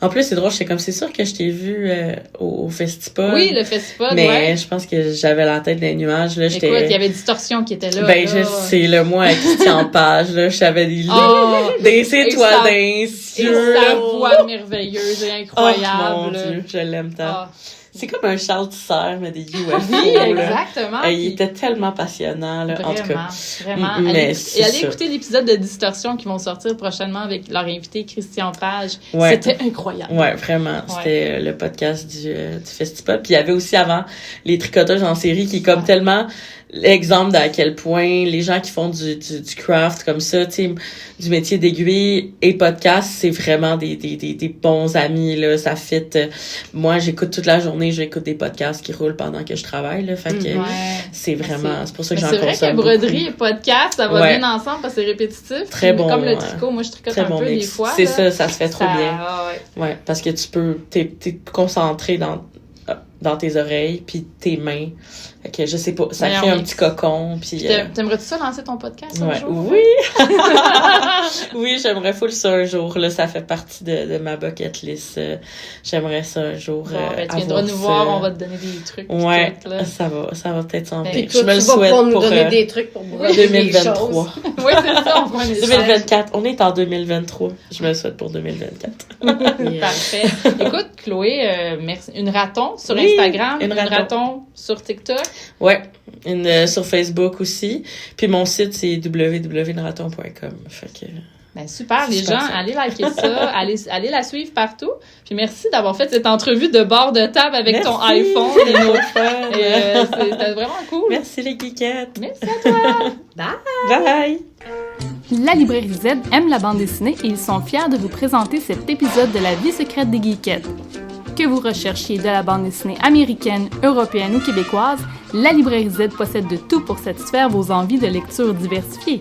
En plus, c'est drôle, c'est sûr que je t'ai vu au Festipod.
Oui, le festival,
Mais
ouais.
je pense que j'avais la tête des nuages, là.
Écoute, il y avait Distorsion qui était là.
Ben,
là.
je sais, là, moi, avec Christian Page, là, j'avais
Oh,
des étoiles
sa-
dans
et
les yeux.
sa
là.
voix merveilleuse et
Oh,
incroyable.
mon Dieu, je l'aime tant.
Ah,
C'est comme un Charles Tisser, mais des UFO,
oui,
là.
exactement.
Il
Puis-
était tellement passionnant, là, en tout cas.
Vraiment.
Mais
Allez,
c'est
et allez
ça.
écouter l'épisode de Distorsion qui vont sortir prochainement avec leur invité Christian Page.
Ouais.
C'était incroyable.
Ouais, vraiment. C'était le podcast du Festipod. Puis il y avait aussi avant les tricoteuses en série qui est comme tellement l'exemple d'à quel point les gens qui font du craft comme ça, tu sais, du métier d'aiguille et podcast, c'est vraiment des bons amis, là. Ça fit. Moi, j'écoute toute la journée, j'écoute des podcasts qui roulent pendant que je travaille, là. Fait que
Ouais.
c'est vraiment, c'est pour ça que
Mais
j'en
c'est vrai
consomme
que broderie
beaucoup.
et podcast, ça va
Ouais.
bien ensemble parce que c'est répétitif.
Très
Puis
bon,
Comme le tricot, moi je tricote
Très
un
bon
peu
mix.
des fois.
C'est
là.
ça se fait trop bien.
Ah, ouais.
Ouais, parce que t'es concentré dans tes oreilles puis tes mains. Fait que je sais pas, ça
Meilleur
crée un
mix.
petit cocon puis
T'aimerais-tu ça lancer ton podcast un
ouais,
jour?
oui. Oui, j'aimerais full ça un jour là, ça fait partie de ma bucket list. J'aimerais ça un jour
Bon, ben, tu viendras
avoir
nous
ça.
voir, on va te donner des trucs. puis
Ouais,
tout, là.
ça va peut-être s'en
Ben,
venir.
Puis toi,
Je me le
tu vas
souhaite
pouvoir nous
pour
donner des trucs pour broder des
2023.
choses.
Oui, c'est ça, on prend une
2024, on est en 2023. Je me le souhaite pour 2024.
Parfait. Écoute, Chloé, merci. Une raton sur
Oui,
Instagram,
une raton.
sur TikTok.
Ouais, sur Facebook aussi. Puis mon site, c'est www.raton.com. Fait que...
Ben super,
C'est
les
super
gens,
ça.
allez liker ça, allez la suivre partout. Puis merci d'avoir fait cette entrevue de bord de table avec ton
Merci.
iPhone. Et
C'est
nos...
trop fun.
C'était vraiment cool.
Merci les geekettes.
Merci à toi.
Bye!
La librairie Z aime la bande dessinée et ils sont fiers de vous présenter cet épisode de La vie secrète des geekettes. Que vous recherchiez de la bande dessinée américaine, européenne ou québécoise, la librairie Z possède de tout pour satisfaire vos envies de lecture diversifiées.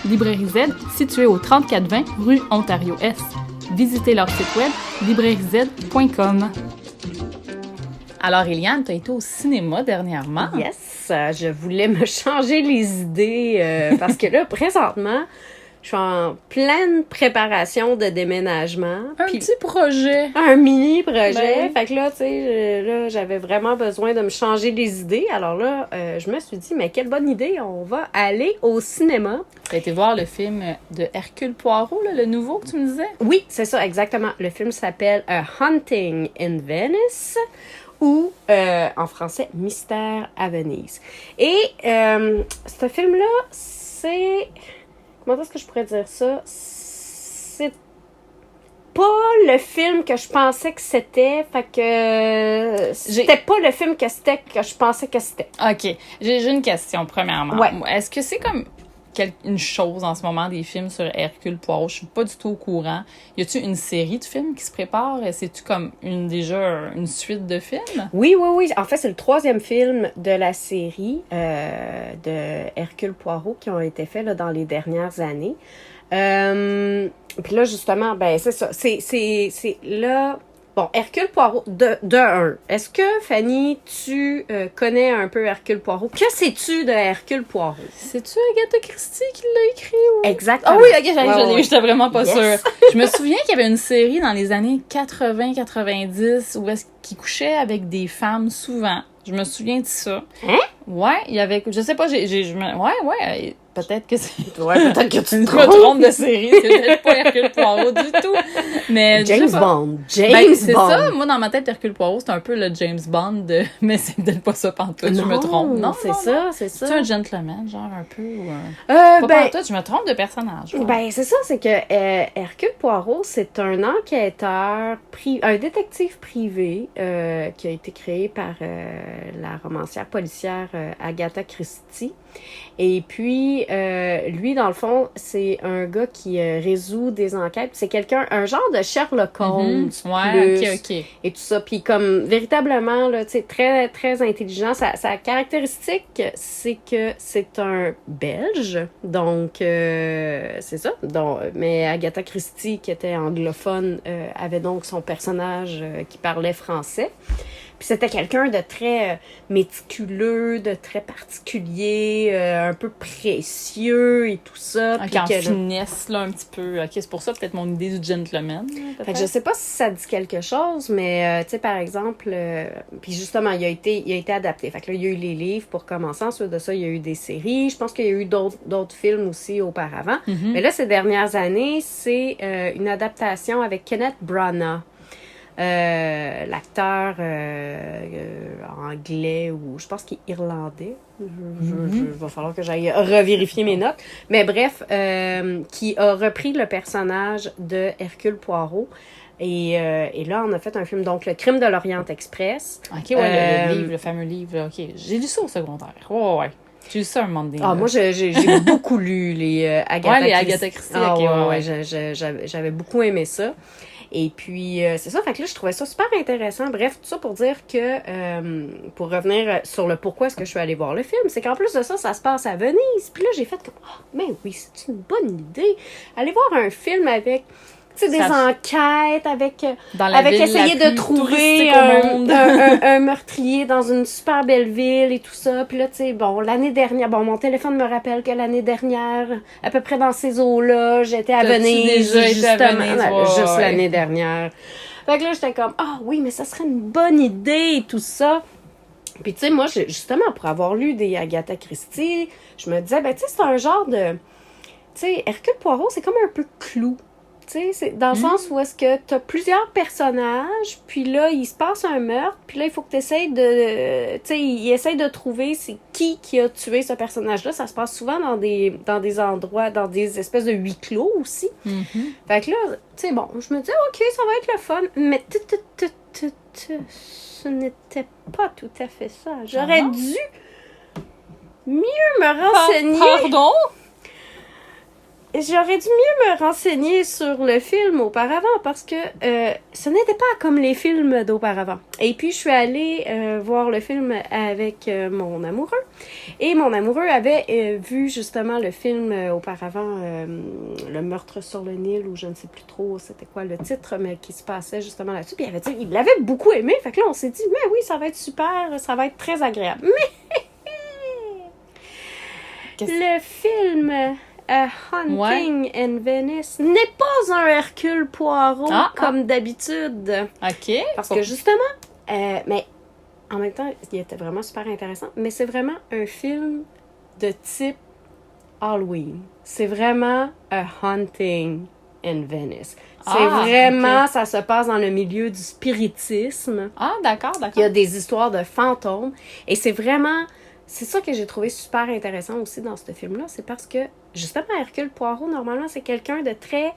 Librairie Z, située au 3420 rue Ontario-Est. Visitez leur site web librairiez.com. Alors, Eliane, tu as été au cinéma dernièrement.
Yes, je voulais me changer les idées parce que là, présentement, je suis en pleine préparation de déménagement.
Un
Puis
petit projet.
un mini projet.
Ben.
Fait que là, tu sais, là, j'avais vraiment besoin de me changer les idées. Alors là, je me suis dit, mais quelle bonne idée, on va aller au cinéma.
Tu as été voir le film de Hercule Poirot, là, le nouveau que tu me disais?
Oui, c'est ça, exactement. Le film s'appelle A Hunting in Venice ou en français Mystère à Venise. Et ce film-là, c'est... Comment est-ce que je pourrais dire ça? C'est pas le film que je pensais que c'était. Fait que c'était pas le film que je pensais que c'était.
OK. J'ai une question, premièrement.
Ouais.
Est-ce que c'est comme une chose en ce moment des films sur Hercule Poirot? Je suis pas du tout au courant. Y a-tu une série de films qui se prépare? C'est-tu comme déjà une suite de films?
Oui. En fait, c'est le 3e film de la série de Hercule Poirot qui ont été faits là, dans les dernières années. Puis là, justement, ben c'est ça. C'est là... Bon, Hercule Poirot, de un. Est-ce que, Fanny, tu connais un peu Hercule Poirot? Que sais-tu de Hercule Poirot?
C'est-tu Agatha Christie qui l'a écrit? Ou...
Exactement.
Ah oui, ok, je l'ai vu, j'étais vraiment pas
Yes.
sûre. Je me souviens qu'il y avait une série dans les années 80-90 où est-ce qu'il couchait avec des femmes souvent. Je me souviens de ça.
Hein?
Ouais, il y avait... Je sais pas, ouais, peut-être que c'est...
Ouais, peut-être que tu te
Je me
trompes.
trompe de série, c'est peut-être pas Hercule Poirot du tout. Mais je sais
James
pas.
Bond. James
Ben, c'est
Bond.
ça, moi dans ma tête, Hercule Poirot, c'est un peu le James Bond, mais c'est peut-être pas ça pantoute, je me trompe. Non,
c'est
non,
ça,
non.
c'est ça.
C'est un gentleman, genre un peu, ou un... Pas pantoute, je me trompe de personnage. Ouais.
Ben, c'est ça, c'est que Hercule Poirot, c'est un enquêteur, un détective privé qui a été créé par la romancière policière Agatha Christie. Et puis, lui, dans le fond, c'est un gars qui résout des enquêtes. C'est un genre de Sherlock Holmes.
Ouais,
plus,
ok.
Et tout ça. Puis comme, véritablement, là, tu sais, très, très intelligent. Sa caractéristique, c'est que c'est un Belge. Donc, c'est ça. Donc, mais Agatha Christie, qui était anglophone, avait donc son personnage qui parlait français. Puis c'était quelqu'un de très méticuleux, de très particulier, un peu précieux et tout ça.
Avec
Puis
en
que,
finesse, là, un petit peu. Ok, c'est pour ça, peut-être mon idée du gentleman. Là,
fait que je sais pas si ça dit quelque chose, mais tu sais, par exemple, puis justement, il a été adapté. Fait que là, il y a eu les livres pour commencer. Ensuite de ça, il y a eu des séries. Je pense qu'il y a eu d'autres films aussi auparavant.
Mm-hmm.
Mais là, ces dernières années, c'est une adaptation avec Kenneth Branagh. L'acteur anglais ou je pense qu'il est irlandais. Va falloir que j'aille revérifier mes notes. Mais bref, qui a repris le personnage de Hercule Poirot. Et là, on a fait un film, donc Le Crime de l'Orient Express.
Ok, ouais, le livre, le fameux livre. Là, ok, j'ai lu ça au secondaire. Ouais. J'ai lu ça un moment donné.
Ah, moi, j'ai beaucoup lu les Agatha Christie.
Agatha Christie.
Ah,
ok,
ouais. J'avais beaucoup aimé ça. Et puis, c'est ça, fait que là, je trouvais ça super intéressant. Bref, tout ça pour dire que, pour revenir sur le pourquoi est-ce que je suis allée voir le film, c'est qu'en plus de ça, ça se passe à Venise. Puis là, j'ai fait comme, mais oui, c'est une bonne idée. Aller voir un film avec, tu sais, des enquêtes, avec essayer de trouver un meurtrier dans une super belle ville et tout ça. Puis là, tu sais, bon, l'année dernière, mon téléphone me rappelle que l'année dernière, à peu près dans ces eaux-là, j'étais à Venise. Juste l'année dernière. Fait que là, j'étais comme, oui, mais ça serait une bonne idée et tout ça. Puis tu sais, moi, justement, pour avoir lu des Agatha Christie, je me disais, ben tu sais, c'est un genre de... Tu sais, Hercule Poirot, c'est comme un peu Clou. C'est dans le sens où est-ce que tu as plusieurs personnages, puis là, il se passe un meurtre, puis là, il faut que tu essayes de... Tu sais, il essaye de trouver c'est qui a tué ce personnage-là. Ça se passe souvent dans des endroits, dans des espèces de huis clos aussi.
Mm-hmm.
Fait que là, tu sais, bon, je me dis, OK, ça va être le fun, mais ce n'était pas tout à fait ça. J'aurais dû mieux me renseigner.
Pardon?
J'aurais dû mieux me renseigner sur le film auparavant parce que ce n'était pas comme les films d'auparavant. Et puis, je suis allée voir le film avec mon amoureux. Et mon amoureux avait vu justement le film auparavant, Le meurtre sur le Nil, ou je ne sais plus trop c'était quoi le titre, mais qui se passait justement là-dessus. Puis il l'avait beaucoup aimé. Fait que là, on s'est dit, mais oui, ça va être super, ça va être très agréable. Mais le film... A Hunting in Venice n'est pas un Hercule Poirot comme d'habitude.
OK.
Parce que justement, mais en même temps, il était vraiment super intéressant, mais c'est vraiment un film de type Halloween. C'est vraiment A Hunting in Venice. C'est vraiment, ça se passe dans le milieu du spiritisme.
Ah, d'accord.
Il y a des histoires de fantômes et c'est vraiment... C'est ça que j'ai trouvé super intéressant aussi dans ce film-là, c'est parce que, justement, Hercule Poirot, normalement, c'est quelqu'un de très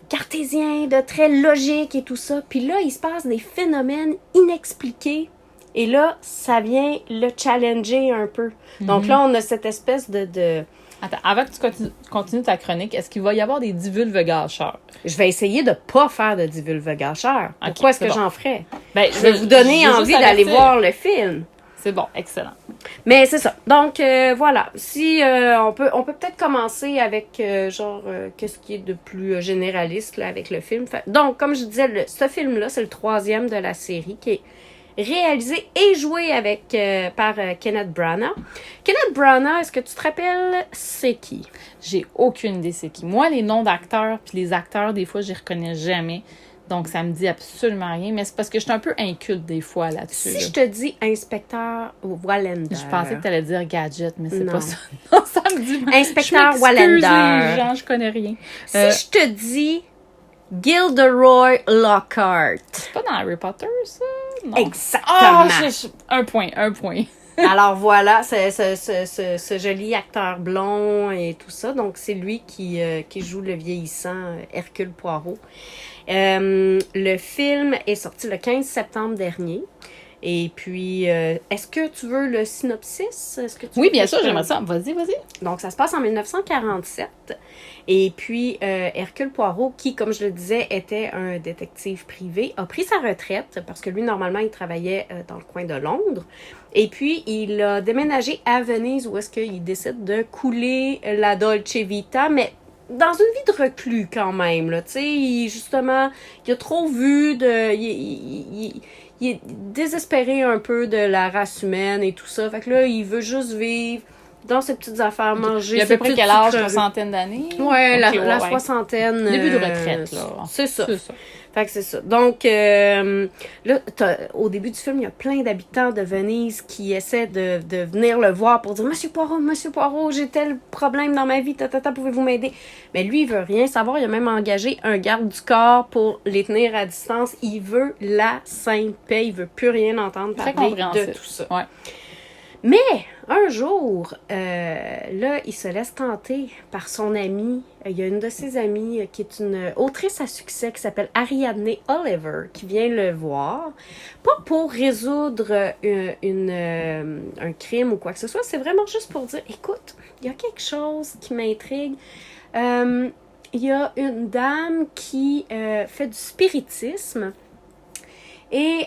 cartésien, de très logique et tout ça. Puis là, il se passe des phénomènes inexpliqués. Et là, ça vient le challenger un peu. Donc là, on a cette espèce de...
Attends, avant que tu continues ta chronique, est-ce qu'il va y avoir des divulgacheurs?
Je vais essayer de pas faire de divulgacheurs. Pourquoi est-ce que j'en ferais?
Ben,
je vais vous donner envie d'aller voir le film.
C'est bon, excellent.
Mais c'est ça. Donc, voilà. Si on peut peut-être commencer avec, qu'est-ce qui est de plus généraliste là, avec le film. Donc, comme je disais, ce film-là, c'est le 3e de la série qui est réalisé et joué par Kenneth Branagh. Kenneth Branagh, est-ce que tu te rappelles c'est qui?
J'ai aucune idée c'est qui. Moi, les noms d'acteurs puis les acteurs, des fois, je les reconnais jamais. Donc, ça me dit absolument rien. Mais c'est parce que je suis un peu inculte des fois là-dessus.
Si je te dis Inspecteur Wallander.
Je pensais que tu allais dire Gadget, mais c'est
Non.
pas ça. Non, ça me dit pas.
Inspecteur
Je m'excuse,
Wallander.
les gens, je connais rien.
Si je te dis Gilderoy Lockhart.
C'est pas dans Harry Potter, ça? Non.
Exactement.
Un point.
Alors voilà, ce joli acteur blond et tout ça. Donc, c'est lui qui joue le vieillissant Hercule Poirot. Le film est sorti le 15 septembre dernier. Et puis, est-ce que tu veux le synopsis?
Oui, bien sûr, j'aimerais ça. Vas-y.
Donc, ça se passe en 1947. Et puis, Hercule Poirot, qui, comme je le disais, était un détective privé, a pris sa retraite parce que lui, normalement, il travaillait dans le coin de Londres. Et puis, il a déménagé à Venise où est-ce qu'il décide de couler la Dolce Vita, mais dans une vie de reclus quand même, là. Tu sais, justement, il a trop vu il est désespéré un peu de la race humaine et tout ça. Fait que là, il veut juste vivre dans ses petites affaires, manger.
Il a à peu près quel âge? Soixantaine d'années?
Ouais, okay, la soixantaine.
Début de retraite, là.
C'est ça. Fait que c'est ça. Donc, là, au début du film, il y a plein d'habitants de Venise qui essaient de venir le voir pour dire « Monsieur Poirot, j'ai tel problème dans ma vie, pouvez-vous m'aider? » Mais lui, il veut rien savoir. Il a même engagé un garde du corps pour les tenir à distance. Il veut la sainte paix. Il veut plus rien entendre parler de tout ça.
Ouais.
Mais, un jour, là, il se laisse tenter par son amie. Il y a une de ses amies qui est une autrice à succès qui s'appelle Ariadne Oliver qui vient le voir. Pas pour résoudre un crime ou quoi que ce soit, c'est vraiment juste pour dire, écoute, il y a quelque chose qui m'intrigue. Il y a une dame qui fait du spiritisme. Et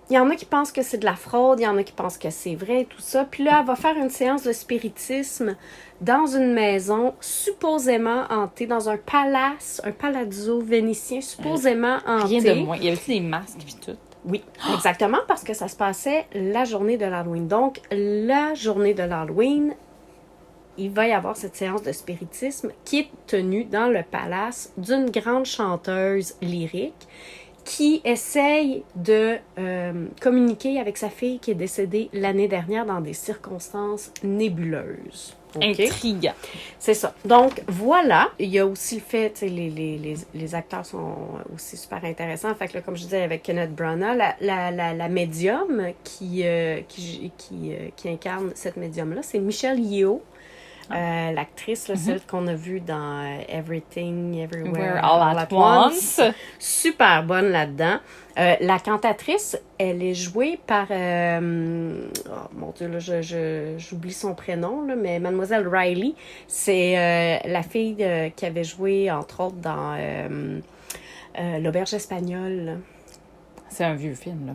il y en a qui pensent que c'est de la fraude, il y en a qui pensent que c'est vrai et tout ça. Puis là, elle va faire une séance de spiritisme dans une maison supposément hantée, dans un palace, un palazzo vénitien supposément hanté.
Rien de moins. Y avait-tu des masques et tout?
Oui, exactement, parce que ça se passait la journée de l'Halloween. Donc, la journée de l'Halloween, il va y avoir cette séance de spiritisme qui est tenue dans le palace d'une grande chanteuse lyrique qui essaye de communiquer avec sa fille qui est décédée l'année dernière dans des circonstances nébuleuses. Okay?
Intriguant.
C'est ça. Donc, voilà. Il y a aussi le fait, tu sais, les acteurs sont aussi super intéressants. Fait que là, comme je disais, avec Kenneth Branagh, la médium qui incarne cette médium-là, c'est Michelle Yeoh. L'actrice, là, celle qu'on a vue dans Everything, Everywhere, All at Once. Super bonne là-dedans. La cantatrice, elle est jouée par... oh mon Dieu, là, j'oublie son prénom, là, mais Mademoiselle Riley, c'est la fille qui avait joué, entre autres, dans L'Auberge espagnole.
C'est un vieux film, là.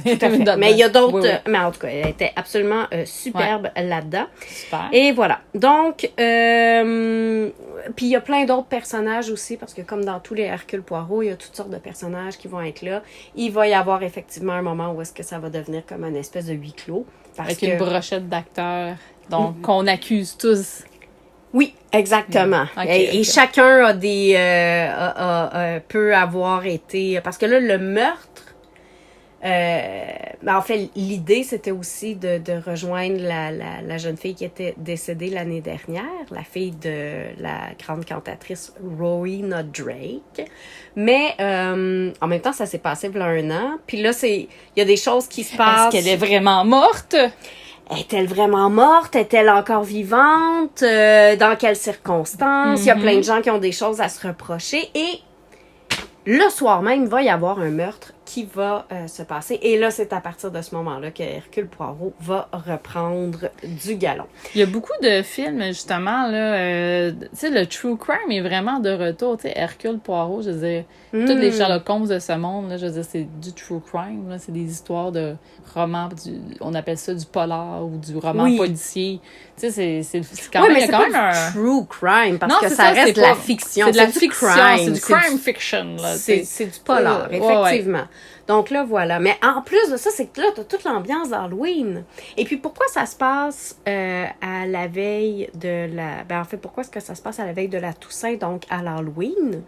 Oui, tout à fait. Mais il y a d'autres... Oui. Mais en tout cas, elle était absolument superbe là-dedans.
Super.
Et voilà. Donc, puis il y a plein d'autres personnages aussi, parce que comme dans tous les Hercule Poirot, il y a toutes sortes de personnages qui vont être là. Il va y avoir effectivement un moment où est-ce que ça va devenir comme une espèce de huis clos.
Avec une brochette d'acteurs, donc qu'on accuse tous.
Oui, exactement. Okay, et chacun a peut avoir été... Parce que là, le meurtre, en fait, l'idée, c'était aussi de rejoindre la jeune fille qui était décédée l'année dernière, la fille de la grande cantatrice Rowena Drake. Mais en même temps, ça s'est passé il y a 1 an. Puis là, il y a des choses qui se passent.
Est-ce qu'elle est vraiment morte?
Est-elle vraiment morte? Est-elle encore vivante? Dans quelles circonstances? Il y a plein de gens qui ont des choses à se reprocher. Et le soir même, il va y avoir un meurtre qui va se passer. Et là, c'est à partir de ce moment-là que Hercule Poirot va reprendre du galon.
Il y a beaucoup de films, justement, là, tu sais, le true crime est vraiment de retour. Tu sais, Hercule Poirot, je veux dire, toutes les Sherlock Holmes de ce monde, là, je veux dire, c'est du true crime, là, c'est des histoires de romans, on appelle ça du polar ou du roman policier. Tu sais, c'est quand même,
mais
il y a
c'est
quand
pas
même
du true crime, parce
non,
que
c'est
ça reste
c'est
de la
pas-
fiction.
C'est de la fiction, c'est du
crime.
crime fiction, là.
C'est du polar,
Ouais,
effectivement. Donc là, voilà. Mais en plus de ça, c'est que là, t'as toute l'ambiance d'Halloween. Et puis, pourquoi ça se passe à la veille de la... Ben, en fait, pourquoi est-ce que ça se passe à la veille de la Toussaint, donc à l'Halloween?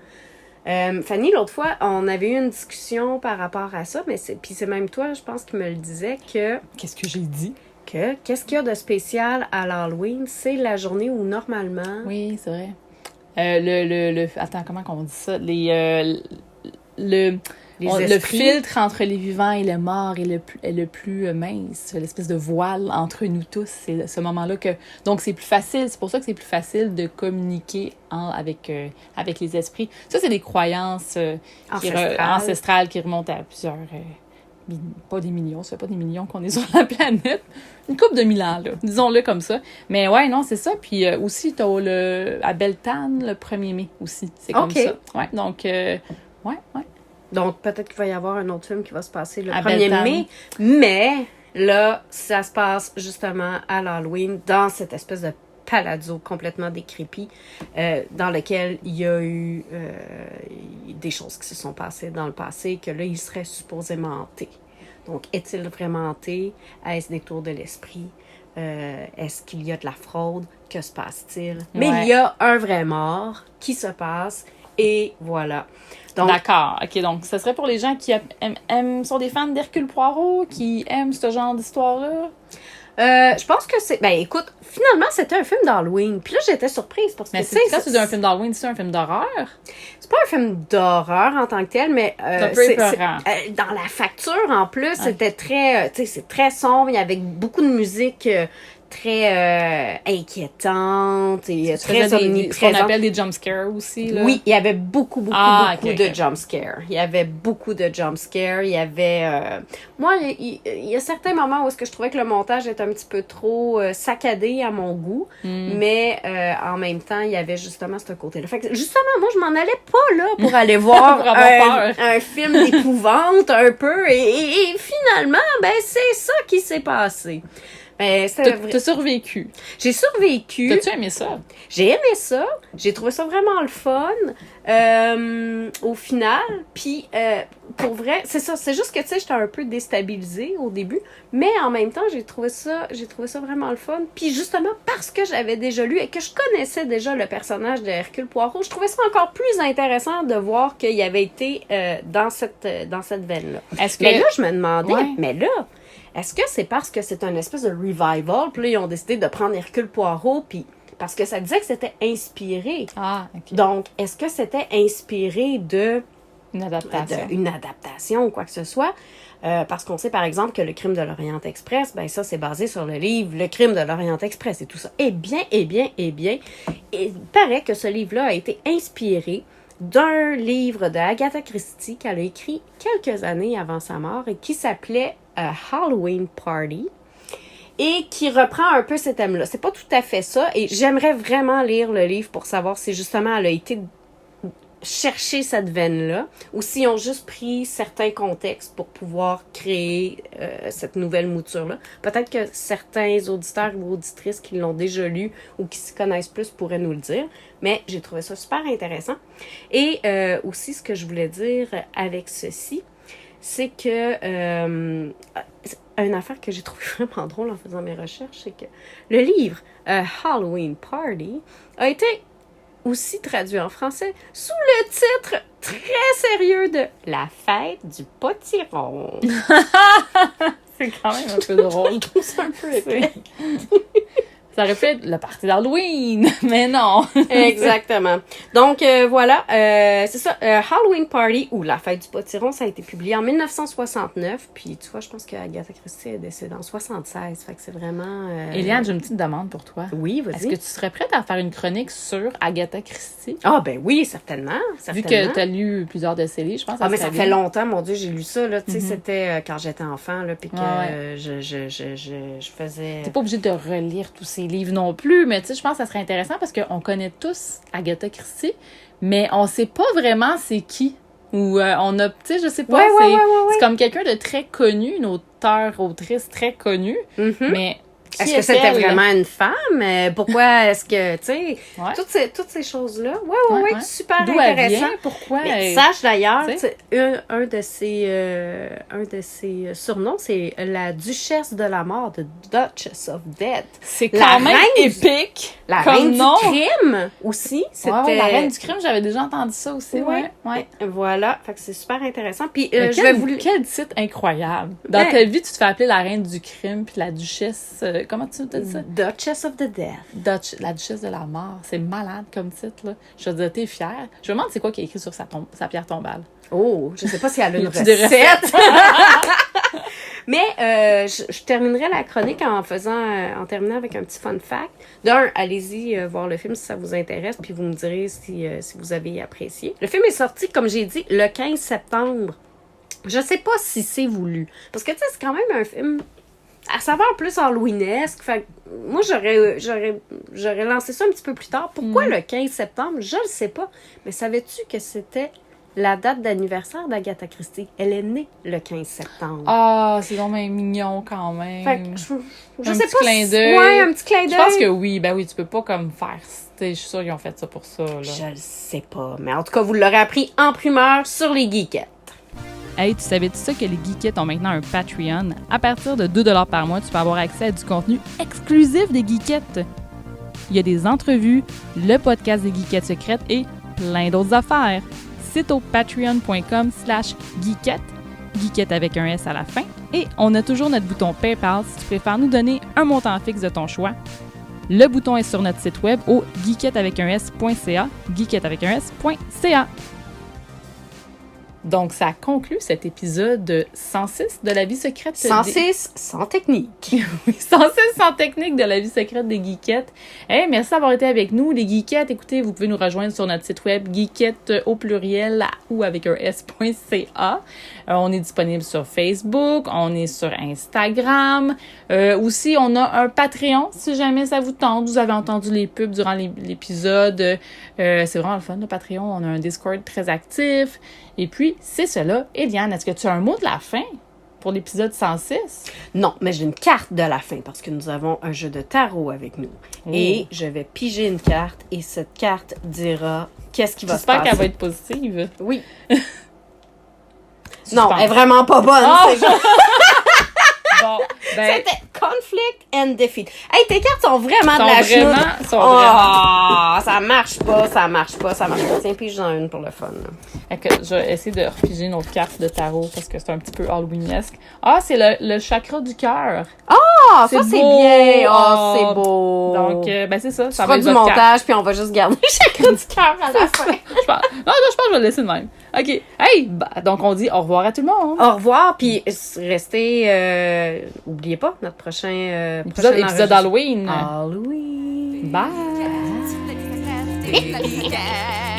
Fanny, l'autre fois, on avait eu une discussion par rapport à ça, mais puis c'est même toi, je pense, qui me le disais que...
Qu'est-ce que j'ai dit?
Qu'est-ce qu'il y a de spécial à l'Halloween? C'est la journée où, normalement...
Oui, c'est vrai. Attends, comment qu'on dit ça? Le filtre entre les vivants et les morts est le plus mince, l'espèce de voile entre nous tous. C'est ce moment-là que... Donc, c'est plus facile. C'est pour ça que c'est plus facile de communiquer avec les esprits. Ça, c'est des croyances ancestrales qui remontent à plusieurs... pas des millions, ça fait pas des millions qu'on est sur la planète. Une couple de 1000 ans, là. Disons-le comme ça. Mais ouais, non, c'est ça. Puis aussi, t'as à Beltane, le 1er mai aussi. C'est comme ça. Ouais, donc... ouais.
Donc, peut-être qu'il va y avoir un autre film qui va se passer le
À
1er
Beltane.
mai. Mais, là, ça se passe justement à l'Halloween, dans cette espèce de palazzo complètement décrépit, dans lequel il y a eu des choses qui se sont passées dans le passé, que là, il serait supposément hanté. Donc, est-il vraiment hanté? Est-ce des tours de l'esprit? Est-ce qu'il y a de la fraude? Que se passe-t-il? Mais il y a un vrai mort qui se passe, et voilà. Donc,
d'accord. OK, donc ce serait pour les gens qui sont des fans d'Hercule Poirot, qui aiment ce genre d'histoire-là?
je pense que c'est... Ben, écoute, finalement, c'était un film d'Halloween. Puis là, j'étais surprise parce que,
Mais
tu sais...
c'est un film d'Halloween, c'est un film d'horreur?
C'est pas un film d'horreur en tant que tel, mais...
c'est un peu épeurant.
Dans la facture, en plus, c'était très... tu sais, c'est très sombre. Il y avait beaucoup de musique... très inquiétante et très omniprésente.
Ce qu'on appelle des jumpscares aussi, là.
Oui, il y avait beaucoup de jumpscares. Il y avait beaucoup de jumpscares. Il y avait... moi, il y a certains moments où est-ce que je trouvais que le montage était un petit peu trop saccadé à mon goût, mais en même temps, il y avait justement ce côté-là. Fait que, justement, moi, je m'en allais pas là pour aller voir un film d'épouvante un peu et finalement, ben c'est ça qui s'est passé.
T'as survécu.
J'ai survécu.
T'as-tu aimé ça?
J'ai aimé ça. J'ai trouvé ça vraiment le fun. Au final, puis pour vrai, c'est ça. C'est juste que tu sais, j'étais un peu déstabilisée au début, mais en même temps, j'ai trouvé ça vraiment le fun. Puis justement parce que j'avais déjà lu et que je connaissais déjà le personnage de Hercule Poirot, je trouvais ça encore plus intéressant de voir qu'il avait été dans cette veine-là. Mais là, je me demandais, mais là. Est-ce que c'est parce que c'est un espèce de revival, puis là, ils ont décidé de prendre Hercule Poirot, puis parce que ça disait que c'était inspiré.
Ah, OK.
Donc, est-ce que c'était inspiré
une adaptation.
Une adaptation ou quoi que ce soit? Parce qu'on sait, par exemple, que le crime de l'Orient Express, ben ça, c'est basé sur le livre Le crime de l'Orient Express et tout ça. Eh bien, il paraît que ce livre-là a été inspiré d'un livre de Agatha Christie qu'elle a écrit quelques années avant sa mort et qui s'appelait Halloween Party et qui reprend un peu ce thème-là. C'est pas tout à fait ça et j'aimerais vraiment lire le livre pour savoir si justement elle a été chercher cette veine-là ou s'ils ont juste pris certains contextes pour pouvoir créer cette nouvelle mouture-là. Peut-être que certains auditeurs ou auditrices qui l'ont déjà lu ou qui s'y connaissent plus pourraient nous le dire, mais j'ai trouvé ça super intéressant. Et aussi, ce que je voulais dire avec ceci, c'est que une affaire que j'ai trouvé vraiment drôle en faisant mes recherches, c'est que le livre Halloween Party a été aussi traduit en français sous le titre très sérieux de La fête du potiron.
C'est quand même un peu drôle.
C'est un peu épais.
Ça aurait pu être le party d'Halloween, mais non.
Exactement. Donc, voilà, c'est ça, Halloween Party ou La fête du potiron, ça a été publié en 1969. Puis, tu vois, je pense qu'Agatha Christie est décédée en 76. Fait que c'est vraiment...
Eliane, j'ai une petite demande pour toi.
Oui, vas-y.
Est-ce que tu serais prête à faire une chronique sur Agatha Christie?
Ah, ben oui, certainement.
Vu que tu as lu plusieurs de ses livres, je pense que
mais ça
serait
fait
bien.
longtemps, mon Dieu, j'ai lu ça, là. Tu sais,
Mhm.
c'était quand j'étais enfant, là, puis que
Ouais.
je faisais...
T'es pas obligé de relire tous ses livres non plus, mais tu sais, je pense que ça serait intéressant parce qu'on connaît tous Agatha Christie, mais on sait pas vraiment c'est qui. Ou on a, tu sais, je sais pas,
Ouais,
c'est,
ouais.
c'est comme quelqu'un de très connu, une autrice très connue,
Mhm.
mais qui
Est-ce que c'était
est-elle?
vraiment une femme? Pourquoi est-ce que, tu sais,
Ouais.
toutes ces choses-là?
Ouais, ouais.
Super
D'où elle
intéressant.
vient? Pourquoi?
Mais sache d'ailleurs,
tu sais.
un de ses surnoms, c'est la Duchesse de la mort, de Duchess of Death.
C'est
La
quand même
reine du-
épique.
La
comme
reine
nom.
du crime aussi. C'était...
Ouais, la reine du crime, j'avais déjà entendu ça aussi.
Ouais.
Ouais.
Voilà, fait que c'est super intéressant. Puis
Mais
je vais vous...
quel titre incroyable. Dans
Ouais.
ta vie, tu te fais appeler la reine du crime puis la duchesse. Comment tu t'as dit ça?
Duchess of the Death.
La duchesse de la mort. C'est malade comme titre, là. Je veux dire, t'es fière. Je me demande c'est quoi qui est écrit sur sa pierre tombale.
Oh, je sais pas si elle a une
Y a-tu des
recette. Mais je terminerai la chronique en terminant avec un petit fun fact. D'un, allez-y voir le film si ça vous intéresse, puis vous me direz si vous avez apprécié. Le film est sorti, comme j'ai dit, le 15 septembre. Je sais pas si c'est voulu. Parce que, tu sais, c'est quand même un film à savoir plus halloweenesque. Fait que moi, j'aurais lancé ça un petit peu plus tard. Pourquoi le 15 septembre? Je le sais pas. Mais savais-tu que c'était la date d'anniversaire d'Agatha Christie? Elle est née le 15 septembre.
Ah, c'est vraiment mignon quand même.
Fait que je
Un
sais
petit
pas
clin
si...
d'œil.
Ouais, un petit clin d'œil.
Je pense que oui. Ben oui, tu peux pas comme faire. Je suis sûre qu'ils ont fait ça pour ça, là.
Je le sais pas. Mais en tout cas, vous l'aurez appris en primeur sur les geekettes.
Hey, tu savais-tu ça que les Geekettes ont maintenant un Patreon? À partir de 2$ par mois, tu peux avoir accès à du contenu exclusif des Geekettes. Il y a des entrevues, le podcast des Geekettes secrètes et plein d'autres affaires. C'est au patreon.com/geekette, geekette avec un S à la fin. Et on a toujours notre bouton PayPal si tu préfères nous donner un montant fixe de ton choix. Le bouton est sur notre site web au geeketteavecunS.ca, geeketteavecunS.ca.
Donc, ça conclut cet épisode 106 de la vie secrète.
106, sans technique.
Oui, 106 sans technique de la vie secrète des Geekettes. Hey, merci d'avoir été avec nous, les Geekettes. Écoutez, vous pouvez nous rejoindre sur notre site web geekette au pluriel ou avec un s.ca. On est disponible sur Facebook, on est sur Instagram. Aussi, on a un Patreon, si jamais ça vous tente. Vous avez entendu les pubs durant l'épisode. C'est vraiment le fun, le Patreon. On a un Discord très actif. Et puis, c'est cela. Eliane, est-ce que tu as un mot de la fin pour l'épisode 106?
Non, mais j'ai une carte de la fin parce que nous avons un jeu de tarot avec nous. Et je vais piger une carte et cette carte dira qu'est-ce qui va se passer.
J'espère qu'elle va être positive.
Oui. Non, elle est vraiment pas bonne.
Oh!
C'est juste-
Bon, ben,
C'était Conflict and Defeat. Hey, tes cartes sont vraiment de la chenoute.
vraiment.
Ça marche pas. Tiens, pige-en une pour le fun. là.
Fait que je vais essayer de refiger une autre carte de tarot parce que c'est un petit peu Halloweenesque. Ah, c'est le chakra du cœur.
Ah,
C'est
ça, c'est
beau.
bien.
Ah.
C'est beau.
Donc, ben c'est ça.
tu
Ça
feras
va être
du
votre carte.
montage, puis on va juste garder chacun du cœur à la fin.
Je pense, non, je pense que je vais le laisser de même. OK. Hey, donc on dit au revoir à tout le monde.
Au revoir, puis restez... oubliez pas, notre prochain...
Épisode
enregistrement.
Halloween.
Halloween.
Bye.
Geekette.